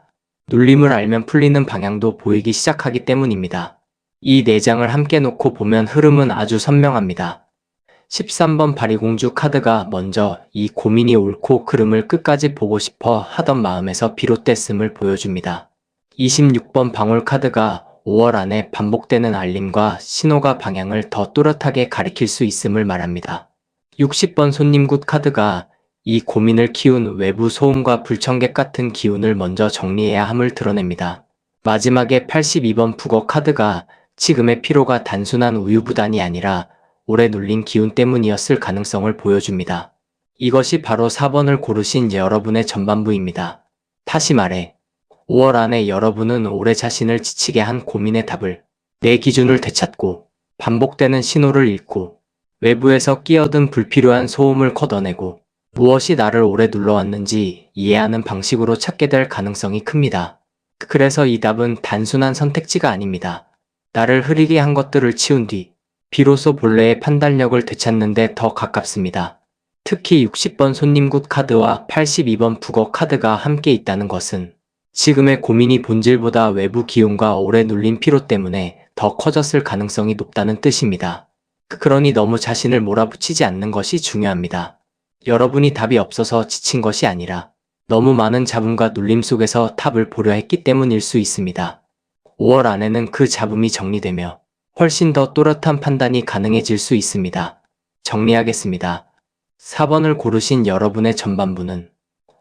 눌림을 알면 풀리는 방향도 보이기 시작하기 때문입니다. 이 4장을 함께 놓고 보면 흐름은 아주 선명합니다. 13번 바리공주 카드가 먼저 이 고민이 옳고 그름을 끝까지 보고 싶어 하던 마음에서 비롯됐음을 보여줍니다. 26번 방울 카드가 5월 안에 반복되는 알림과 신호가 방향을 더 뚜렷하게 가리킬 수 있음을 말합니다. 60번 손님굿 카드가 이 고민을 키운 외부 소음과 불청객 같은 기운을 먼저 정리해야 함을 드러냅니다. 마지막에 82번 북어 카드가 지금의 피로가 단순한 우유부단이 아니라 오래 눌린 기운 때문이었을 가능성을 보여줍니다. 이것이 바로 4번을 고르신 여러분의 전반부입니다. 다시 말해 5월 안에 여러분은 오래 자신을 지치게 한 고민의 답을 내 기준을 되찾고 반복되는 신호를 읽고 외부에서 끼어든 불필요한 소음을 걷어내고 무엇이 나를 오래 눌러왔는지 이해하는 방식으로 찾게 될 가능성이 큽니다. 그래서 이 답은 단순한 선택지가 아닙니다. 나를 흐리게 한 것들을 치운 뒤 비로소 본래의 판단력을 되찾는 데 더 가깝습니다. 특히 60번 손님굿 카드와 82번 북어 카드가 함께 있다는 것은 지금의 고민이 본질보다 외부 기운과 오래 눌린 피로 때문에 더 커졌을 가능성이 높다는 뜻입니다. 그러니 너무 자신을 몰아붙이지 않는 것이 중요합니다. 여러분이 답이 없어서 지친 것이 아니라 너무 많은 잡음과 눌림 속에서 답을 보려 했기 때문일 수 있습니다. 5월 안에는 그 잡음이 정리되며 훨씬 더 또렷한 판단이 가능해질 수 있습니다. 정리하겠습니다. 4번을 고르신 여러분의 전반부는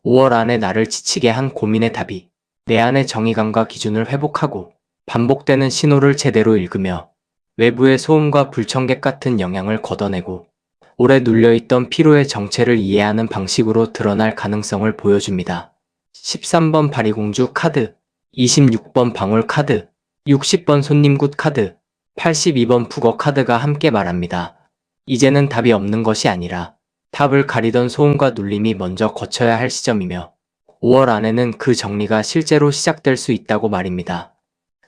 5월 안에 나를 지치게 한 고민의 답이 내 안의 정의감과 기준을 회복하고 반복되는 신호를 제대로 읽으며 외부의 소음과 불청객 같은 영향을 걷어내고 오래 눌려있던 피로의 정체를 이해하는 방식으로 드러날 가능성을 보여줍니다. 13번 바리공주 카드, 26번 방울 카드, 60번 손님굿 카드, 82번 북어 카드가 함께 말합니다. 이제는 답이 없는 것이 아니라 답을 가리던 소음과 눌림이 먼저 거쳐야 할 시점이며 5월 안에는 그 정리가 실제로 시작될 수 있다고 말입니다.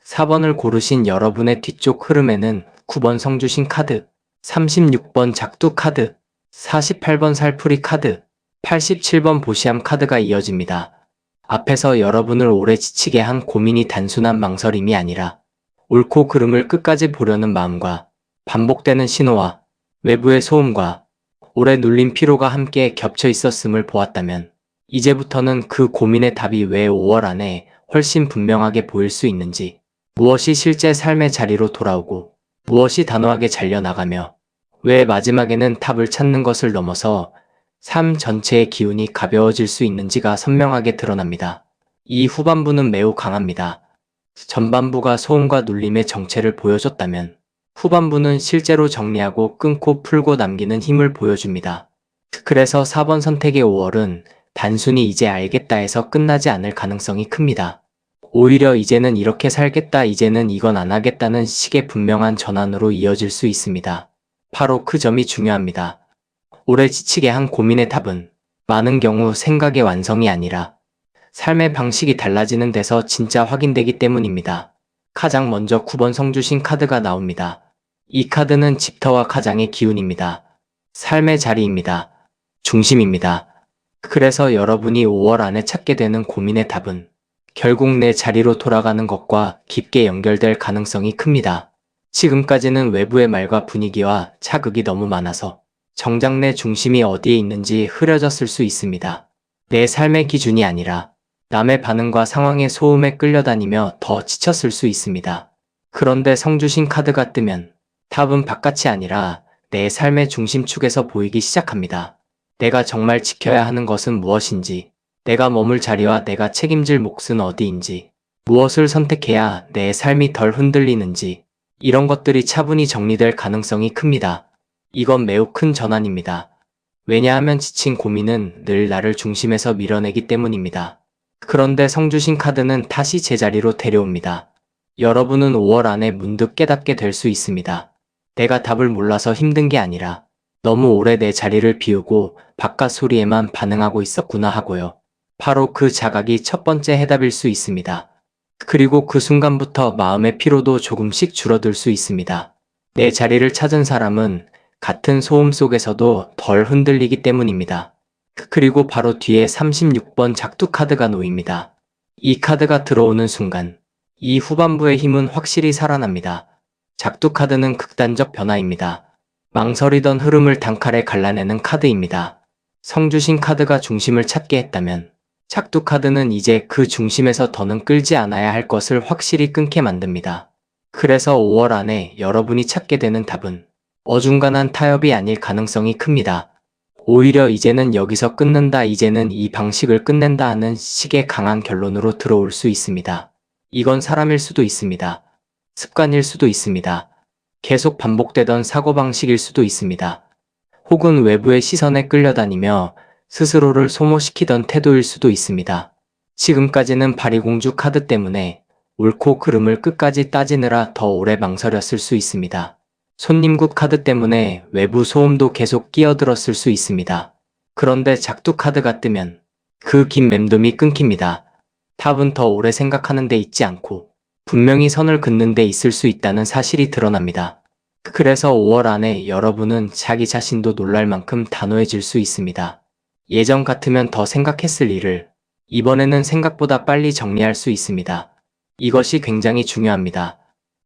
4번을 고르신 여러분의 뒤쪽 흐름에는 9번 성주신 카드, 36번 작두 카드, 48번 살풀이 카드, 87번 보시함 카드가 이어집니다. 앞에서 여러분을 오래 지치게 한 고민이 단순한 망설임이 아니라 옳고 그름을 끝까지 보려는 마음과 반복되는 신호와 외부의 소음과 오래 눌린 피로가 함께 겹쳐 있었음을 보았다면 이제부터는 그 고민의 답이 왜 5월 안에 훨씬 분명하게 보일 수 있는지, 무엇이 실제 삶의 자리로 돌아오고 무엇이 단호하게 잘려나가며 왜 마지막에는 답을 찾는 것을 넘어서 삶 전체의 기운이 가벼워질 수 있는지가 선명하게 드러납니다. 이 후반부는 매우 강합니다. 전반부가 소음과 눌림의 정체를 보여줬다면 후반부는 실제로 정리하고 끊고 풀고 남기는 힘을 보여줍니다. 그래서 4번 선택의 5월은 단순히 이제 알겠다 해서 끝나지 않을 가능성이 큽니다. 오히려 이제는 이렇게 살겠다, 이제는 이건 안 하겠다는 식의 분명한 전환으로 이어질 수 있습니다. 바로 그 점이 중요합니다. 오래 지치게 한 고민의 답은 많은 경우 생각의 완성이 아니라 삶의 방식이 달라지는 데서 진짜 확인되기 때문입니다. 가장 먼저 9번 성주신 카드가 나옵니다. 이 카드는 집터와 가장의 기운입니다. 삶의 자리입니다. 중심입니다. 그래서 여러분이 5월 안에 찾게 되는 고민의 답은 결국 내 자리로 돌아가는 것과 깊게 연결될 가능성이 큽니다. 지금까지는 외부의 말과 분위기와 자극이 너무 많아서 정작 내 중심이 어디에 있는지 흐려졌을 수 있습니다. 내 삶의 기준이 아니라 남의 반응과 상황의 소음에 끌려다니며 더 지쳤을 수 있습니다. 그런데 성주신 카드가 뜨면 답은 바깥이 아니라 내 삶의 중심축에서 보이기 시작합니다. 내가 정말 지켜야 하는 것은 무엇인지, 내가 머물 자리와 내가 책임질 몫은 어디인지, 무엇을 선택해야 내 삶이 덜 흔들리는지, 이런 것들이 차분히 정리될 가능성이 큽니다. 이건 매우 큰 전환입니다. 왜냐하면 지친 고민은 늘 나를 중심에서 밀어내기 때문입니다. 그런데 성주신 카드는 다시 제자리로 데려옵니다. 여러분은 5월 안에 문득 깨닫게 될 수 있습니다. 내가 답을 몰라서 힘든 게 아니라 너무 오래 내 자리를 비우고 바깥 소리에만 반응하고 있었구나 하고요. 바로 그 자각이 첫 번째 해답일 수 있습니다. 그리고 그 순간부터 마음의 피로도 조금씩 줄어들 수 있습니다. 내 자리를 찾은 사람은 같은 소음 속에서도 덜 흔들리기 때문입니다. 그리고 바로 뒤에 36번 작두 카드가 놓입니다. 이 카드가 들어오는 순간 이 후반부의 힘은 확실히 살아납니다. 작두 카드는 극단적 변화입니다. 망설이던 흐름을 단칼에 갈라내는 카드입니다. 성주신 카드가 중심을 찾게 했다면 작두 카드는 이제 그 중심에서 더는 끌지 않아야 할 것을 확실히 끊게 만듭니다. 그래서 5월 안에 여러분이 찾게 되는 답은 어중간한 타협이 아닐 가능성이 큽니다. 오히려 이제는 여기서 끊는다, 이제는 이 방식을 끝낸다 하는 식의 강한 결론으로 들어올 수 있습니다. 이건 사람일 수도 있습니다. 습관일 수도 있습니다. 계속 반복되던 사고방식일 수도 있습니다. 혹은 외부의 시선에 끌려다니며 스스로를 소모시키던 태도일 수도 있습니다. 지금까지는 바리공주 카드 때문에 옳고 그름을 끝까지 따지느라 더 오래 망설였을 수 있습니다. 손님국 카드 때문에 외부 소음도 계속 끼어들었을 수 있습니다. 그런데 작두 카드가 뜨면 그 긴 맴돔이 끊깁니다. 답은 더 오래 생각하는 데 있지 않고 분명히 선을 긋는 데 있을 수 있다는 사실이 드러납니다. 그래서 5월 안에 여러분은 자기 자신도 놀랄 만큼 단호해질 수 있습니다. 예전 같으면 더 생각했을 일을 이번에는 생각보다 빨리 정리할 수 있습니다. 이것이 굉장히 중요합니다.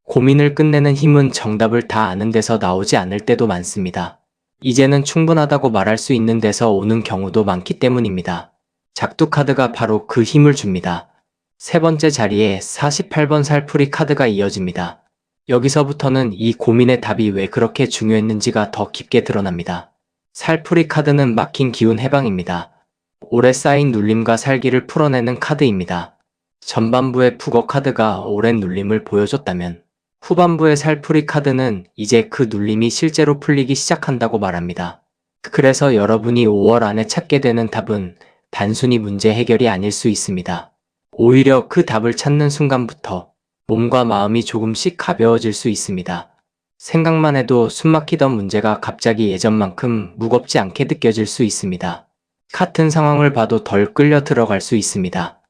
고민을 끝내는 힘은 정답을 다 아는 데서 나오지 않을 때도 많습니다. 이제는 충분하다고 말할 수 있는 데서 오는 경우도 많기 때문입니다. 작두 카드가 바로 그 힘을 줍니다. 세 번째 자리에 48번 살풀이 카드가 이어집니다. 여기서부터는 이 고민의 답이 왜 그렇게 중요했는지가 더 깊게 드러납니다. 살풀이 카드는 막힌 기운 해방입니다. 오래 쌓인 눌림과 살기를 풀어내는 카드입니다. 전반부의 북어 카드가 오랜 눌림을 보여줬다면 후반부의 살풀이 카드는 이제 그 눌림이 실제로 풀리기 시작한다고 말합니다. 그래서 여러분이 5월 안에 찾게 되는 답은 단순히 문제 해결이 아닐 수 있습니다. 오히려 그 답을 찾는 순간부터 몸과 마음이 조금씩 가벼워질 수 있습니다. 생각만 해도 숨막히던 문제가 갑자기 예전만큼 무겁지 않게 느껴질 수 있습니다. 같은 상황을 봐도 덜 끌려 들어갈 수 있습니다.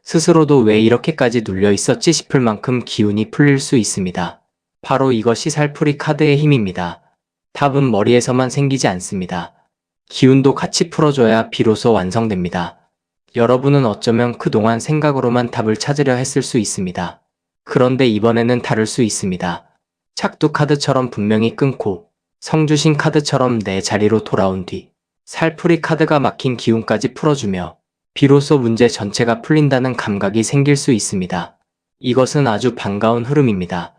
스스로도 왜 이렇게까지 눌려 있었지 싶을 만큼 기운이 풀릴 수 있습니다. 바로 이것이 살풀이 카드의 힘입니다. 답은 머리에서만 생기지 않습니다. 기운도 같이 풀어줘야 비로소 완성됩니다. 여러분은 어쩌면 그동안 생각으로만 답을 찾으려 했을 수 있습니다. 그런데 이번에는 다를 수 있습니다. 작두 카드처럼 분명히 끊고 성주신 카드처럼 내 자리로 돌아온 뒤 살풀이 카드가 막힌 기운까지 풀어주며 비로소 문제 전체가 풀린다는 감각이 생길 수 있습니다. 이것은 아주 반가운 흐름입니다.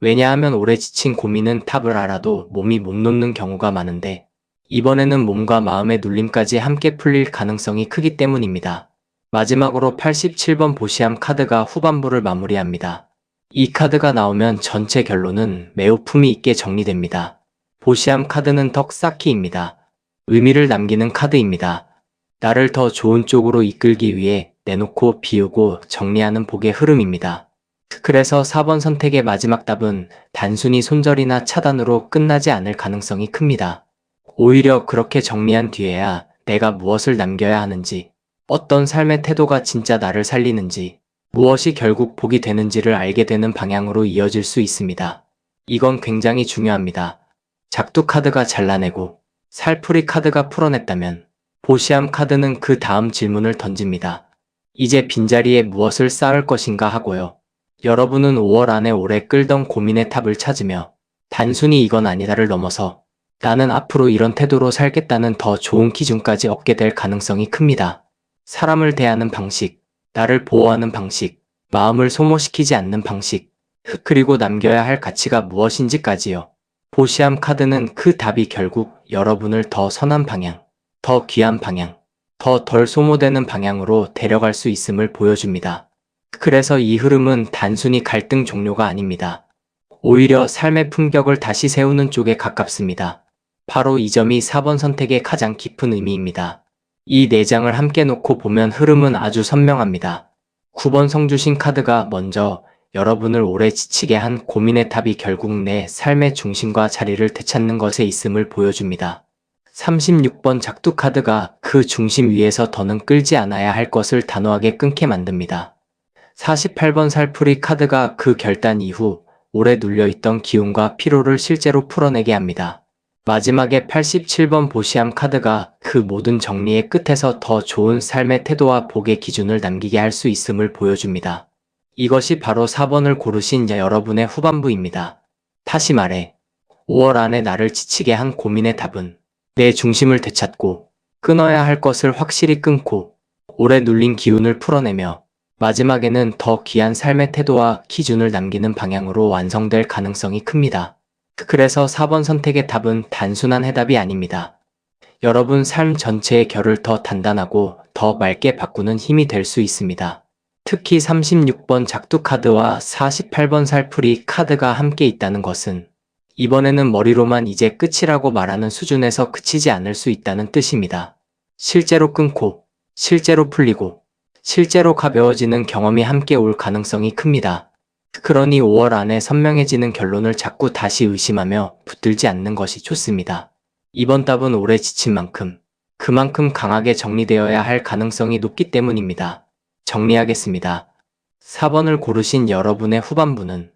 왜냐하면 오래 지친 고민은 답을 알아도 몸이 못 놓는 경우가 많은데 이번에는 몸과 마음의 눌림까지 함께 풀릴 가능성이 크기 때문입니다. 마지막으로 87번 보시함 카드가 후반부를 마무리합니다. 이 카드가 나오면 전체 결론은 매우 품위 있게 정리됩니다. 보시함 카드는 덕 쌓기입니다. 의미를 남기는 카드입니다. 나를 더 좋은 쪽으로 이끌기 위해 내놓고 비우고 정리하는 복의 흐름입니다. 그래서 4번 선택의 마지막 답은 단순히 손절이나 차단으로 끝나지 않을 가능성이 큽니다. 오히려 그렇게 정리한 뒤에야 내가 무엇을 남겨야 하는지, 어떤 삶의 태도가 진짜 나를 살리는지, 무엇이 결국 복이 되는지를 알게 되는 방향으로 이어질 수 있습니다. 이건 굉장히 중요합니다. 작두 카드가 잘라내고 살풀이 카드가 풀어냈다면 보시함 카드는 그 다음 질문을 던집니다. 이제 빈자리에 무엇을 쌓을 것인가 하고요. 여러분은 5월 안에 오래 끌던 고민의 탑을 찾으며 단순히 이건 아니다를 넘어서 나는 앞으로 이런 태도로 살겠다는 더 좋은 기준까지 얻게 될 가능성이 큽니다. 사람을 대하는 방식, 나를 보호하는 방식, 마음을 소모시키지 않는 방식, 그리고 남겨야 할 가치가 무엇인지까지요. 보시함 카드는 그 답이 결국 여러분을 더 선한 방향, 더 귀한 방향, 더 덜 소모되는 방향으로 데려갈 수 있음을 보여줍니다. 그래서 이 흐름은 단순히 갈등 종료가 아닙니다. 오히려 삶의 품격을 다시 세우는 쪽에 가깝습니다. 바로 이 점이 4번 선택의 가장 깊은 의미입니다. 이 4장을 함께 놓고 보면 흐름은 아주 선명합니다. 9번 성주신 카드가 먼저 여러분을 오래 지치게 한 고민의 탑이 결국 내 삶의 중심과 자리를 되찾는 것에 있음을 보여줍니다. 36번 작두 카드가 그 중심 위에서 더는 끌지 않아야 할 것을 단호하게 끊게 만듭니다. 48번 살풀이 카드가 그 결단 이후 오래 눌려있던 기운과 피로를 실제로 풀어내게 합니다. 마지막에 87번 보시함 카드가 그 모든 정리의 끝에서 더 좋은 삶의 태도와 복의 기준을 남기게 할 수 있음을 보여줍니다. 이것이 바로 4번을 고르신 여러분의 후반부입니다. 다시 말해, 5월 안에 나를 지치게 한 고민의 답은 내 중심을 되찾고 끊어야 할 것을 확실히 끊고 오래 눌린 기운을 풀어내며 마지막에는 더 귀한 삶의 태도와 기준을 남기는 방향으로 완성될 가능성이 큽니다. 그래서 4번 선택의 답은 단순한 해답이 아닙니다. 여러분 삶 전체의 결을 더 단단하고 더 맑게 바꾸는 힘이 될 수 있습니다. 특히 36번 작두 카드와 48번 살풀이 카드가 함께 있다는 것은 이번에는 머리로만 이제 끝이라고 말하는 수준에서 그치지 않을 수 있다는 뜻입니다. 실제로 끊고, 실제로 풀리고, 실제로 가벼워지는 경험이 함께 올 가능성이 큽니다. 그러니 5월 안에 선명해지는 결론을 자꾸 다시 의심하며 붙들지 않는 것이 좋습니다. 이번 답은 오래 지친 만큼, 그만큼 강하게 정리되어야 할 가능성이 높기 때문입니다. 정리하겠습니다. 4번을 고르신 여러분의 후반부는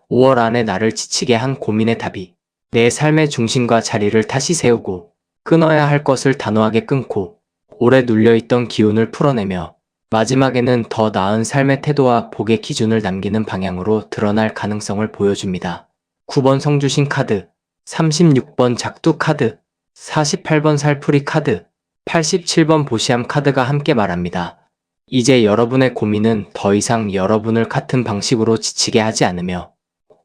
5월 안에 나를 지치게 한 고민의 답이 내 삶의 중심과 자리를 다시 세우고 끊어야 할 것을 단호하게 끊고 오래 눌려있던 기운을 풀어내며 마지막에는 더 나은 삶의 태도와 복의 기준을 남기는 방향으로 드러날 가능성을 보여줍니다. 9번 성주신 카드, 36번 작두 카드, 48번 살풀이 카드, 87번 보시함 카드가 함께 말합니다. 이제 여러분의 고민은 더 이상 여러분을 같은 방식으로 지치게 하지 않으며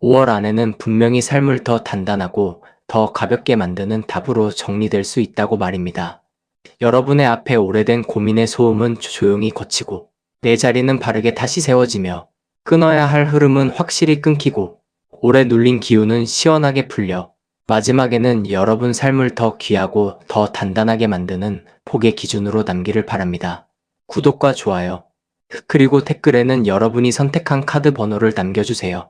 5월 안에는 분명히 삶을 더 단단하고 더 가볍게 만드는 답으로 정리될 수 있다고 말입니다. 여러분의 앞에 오래된 고민의 소음은 조용히 거치고 내 자리는 바르게 다시 세워지며 끊어야 할 흐름은 확실히 끊기고 오래 눌린 기운은 시원하게 풀려 마지막에는 여러분 삶을 더 귀하고 더 단단하게 만드는 복의 기준으로 남기를 바랍니다. 구독과 좋아요, 그리고 댓글에는 여러분이 선택한 카드 번호를 남겨주세요.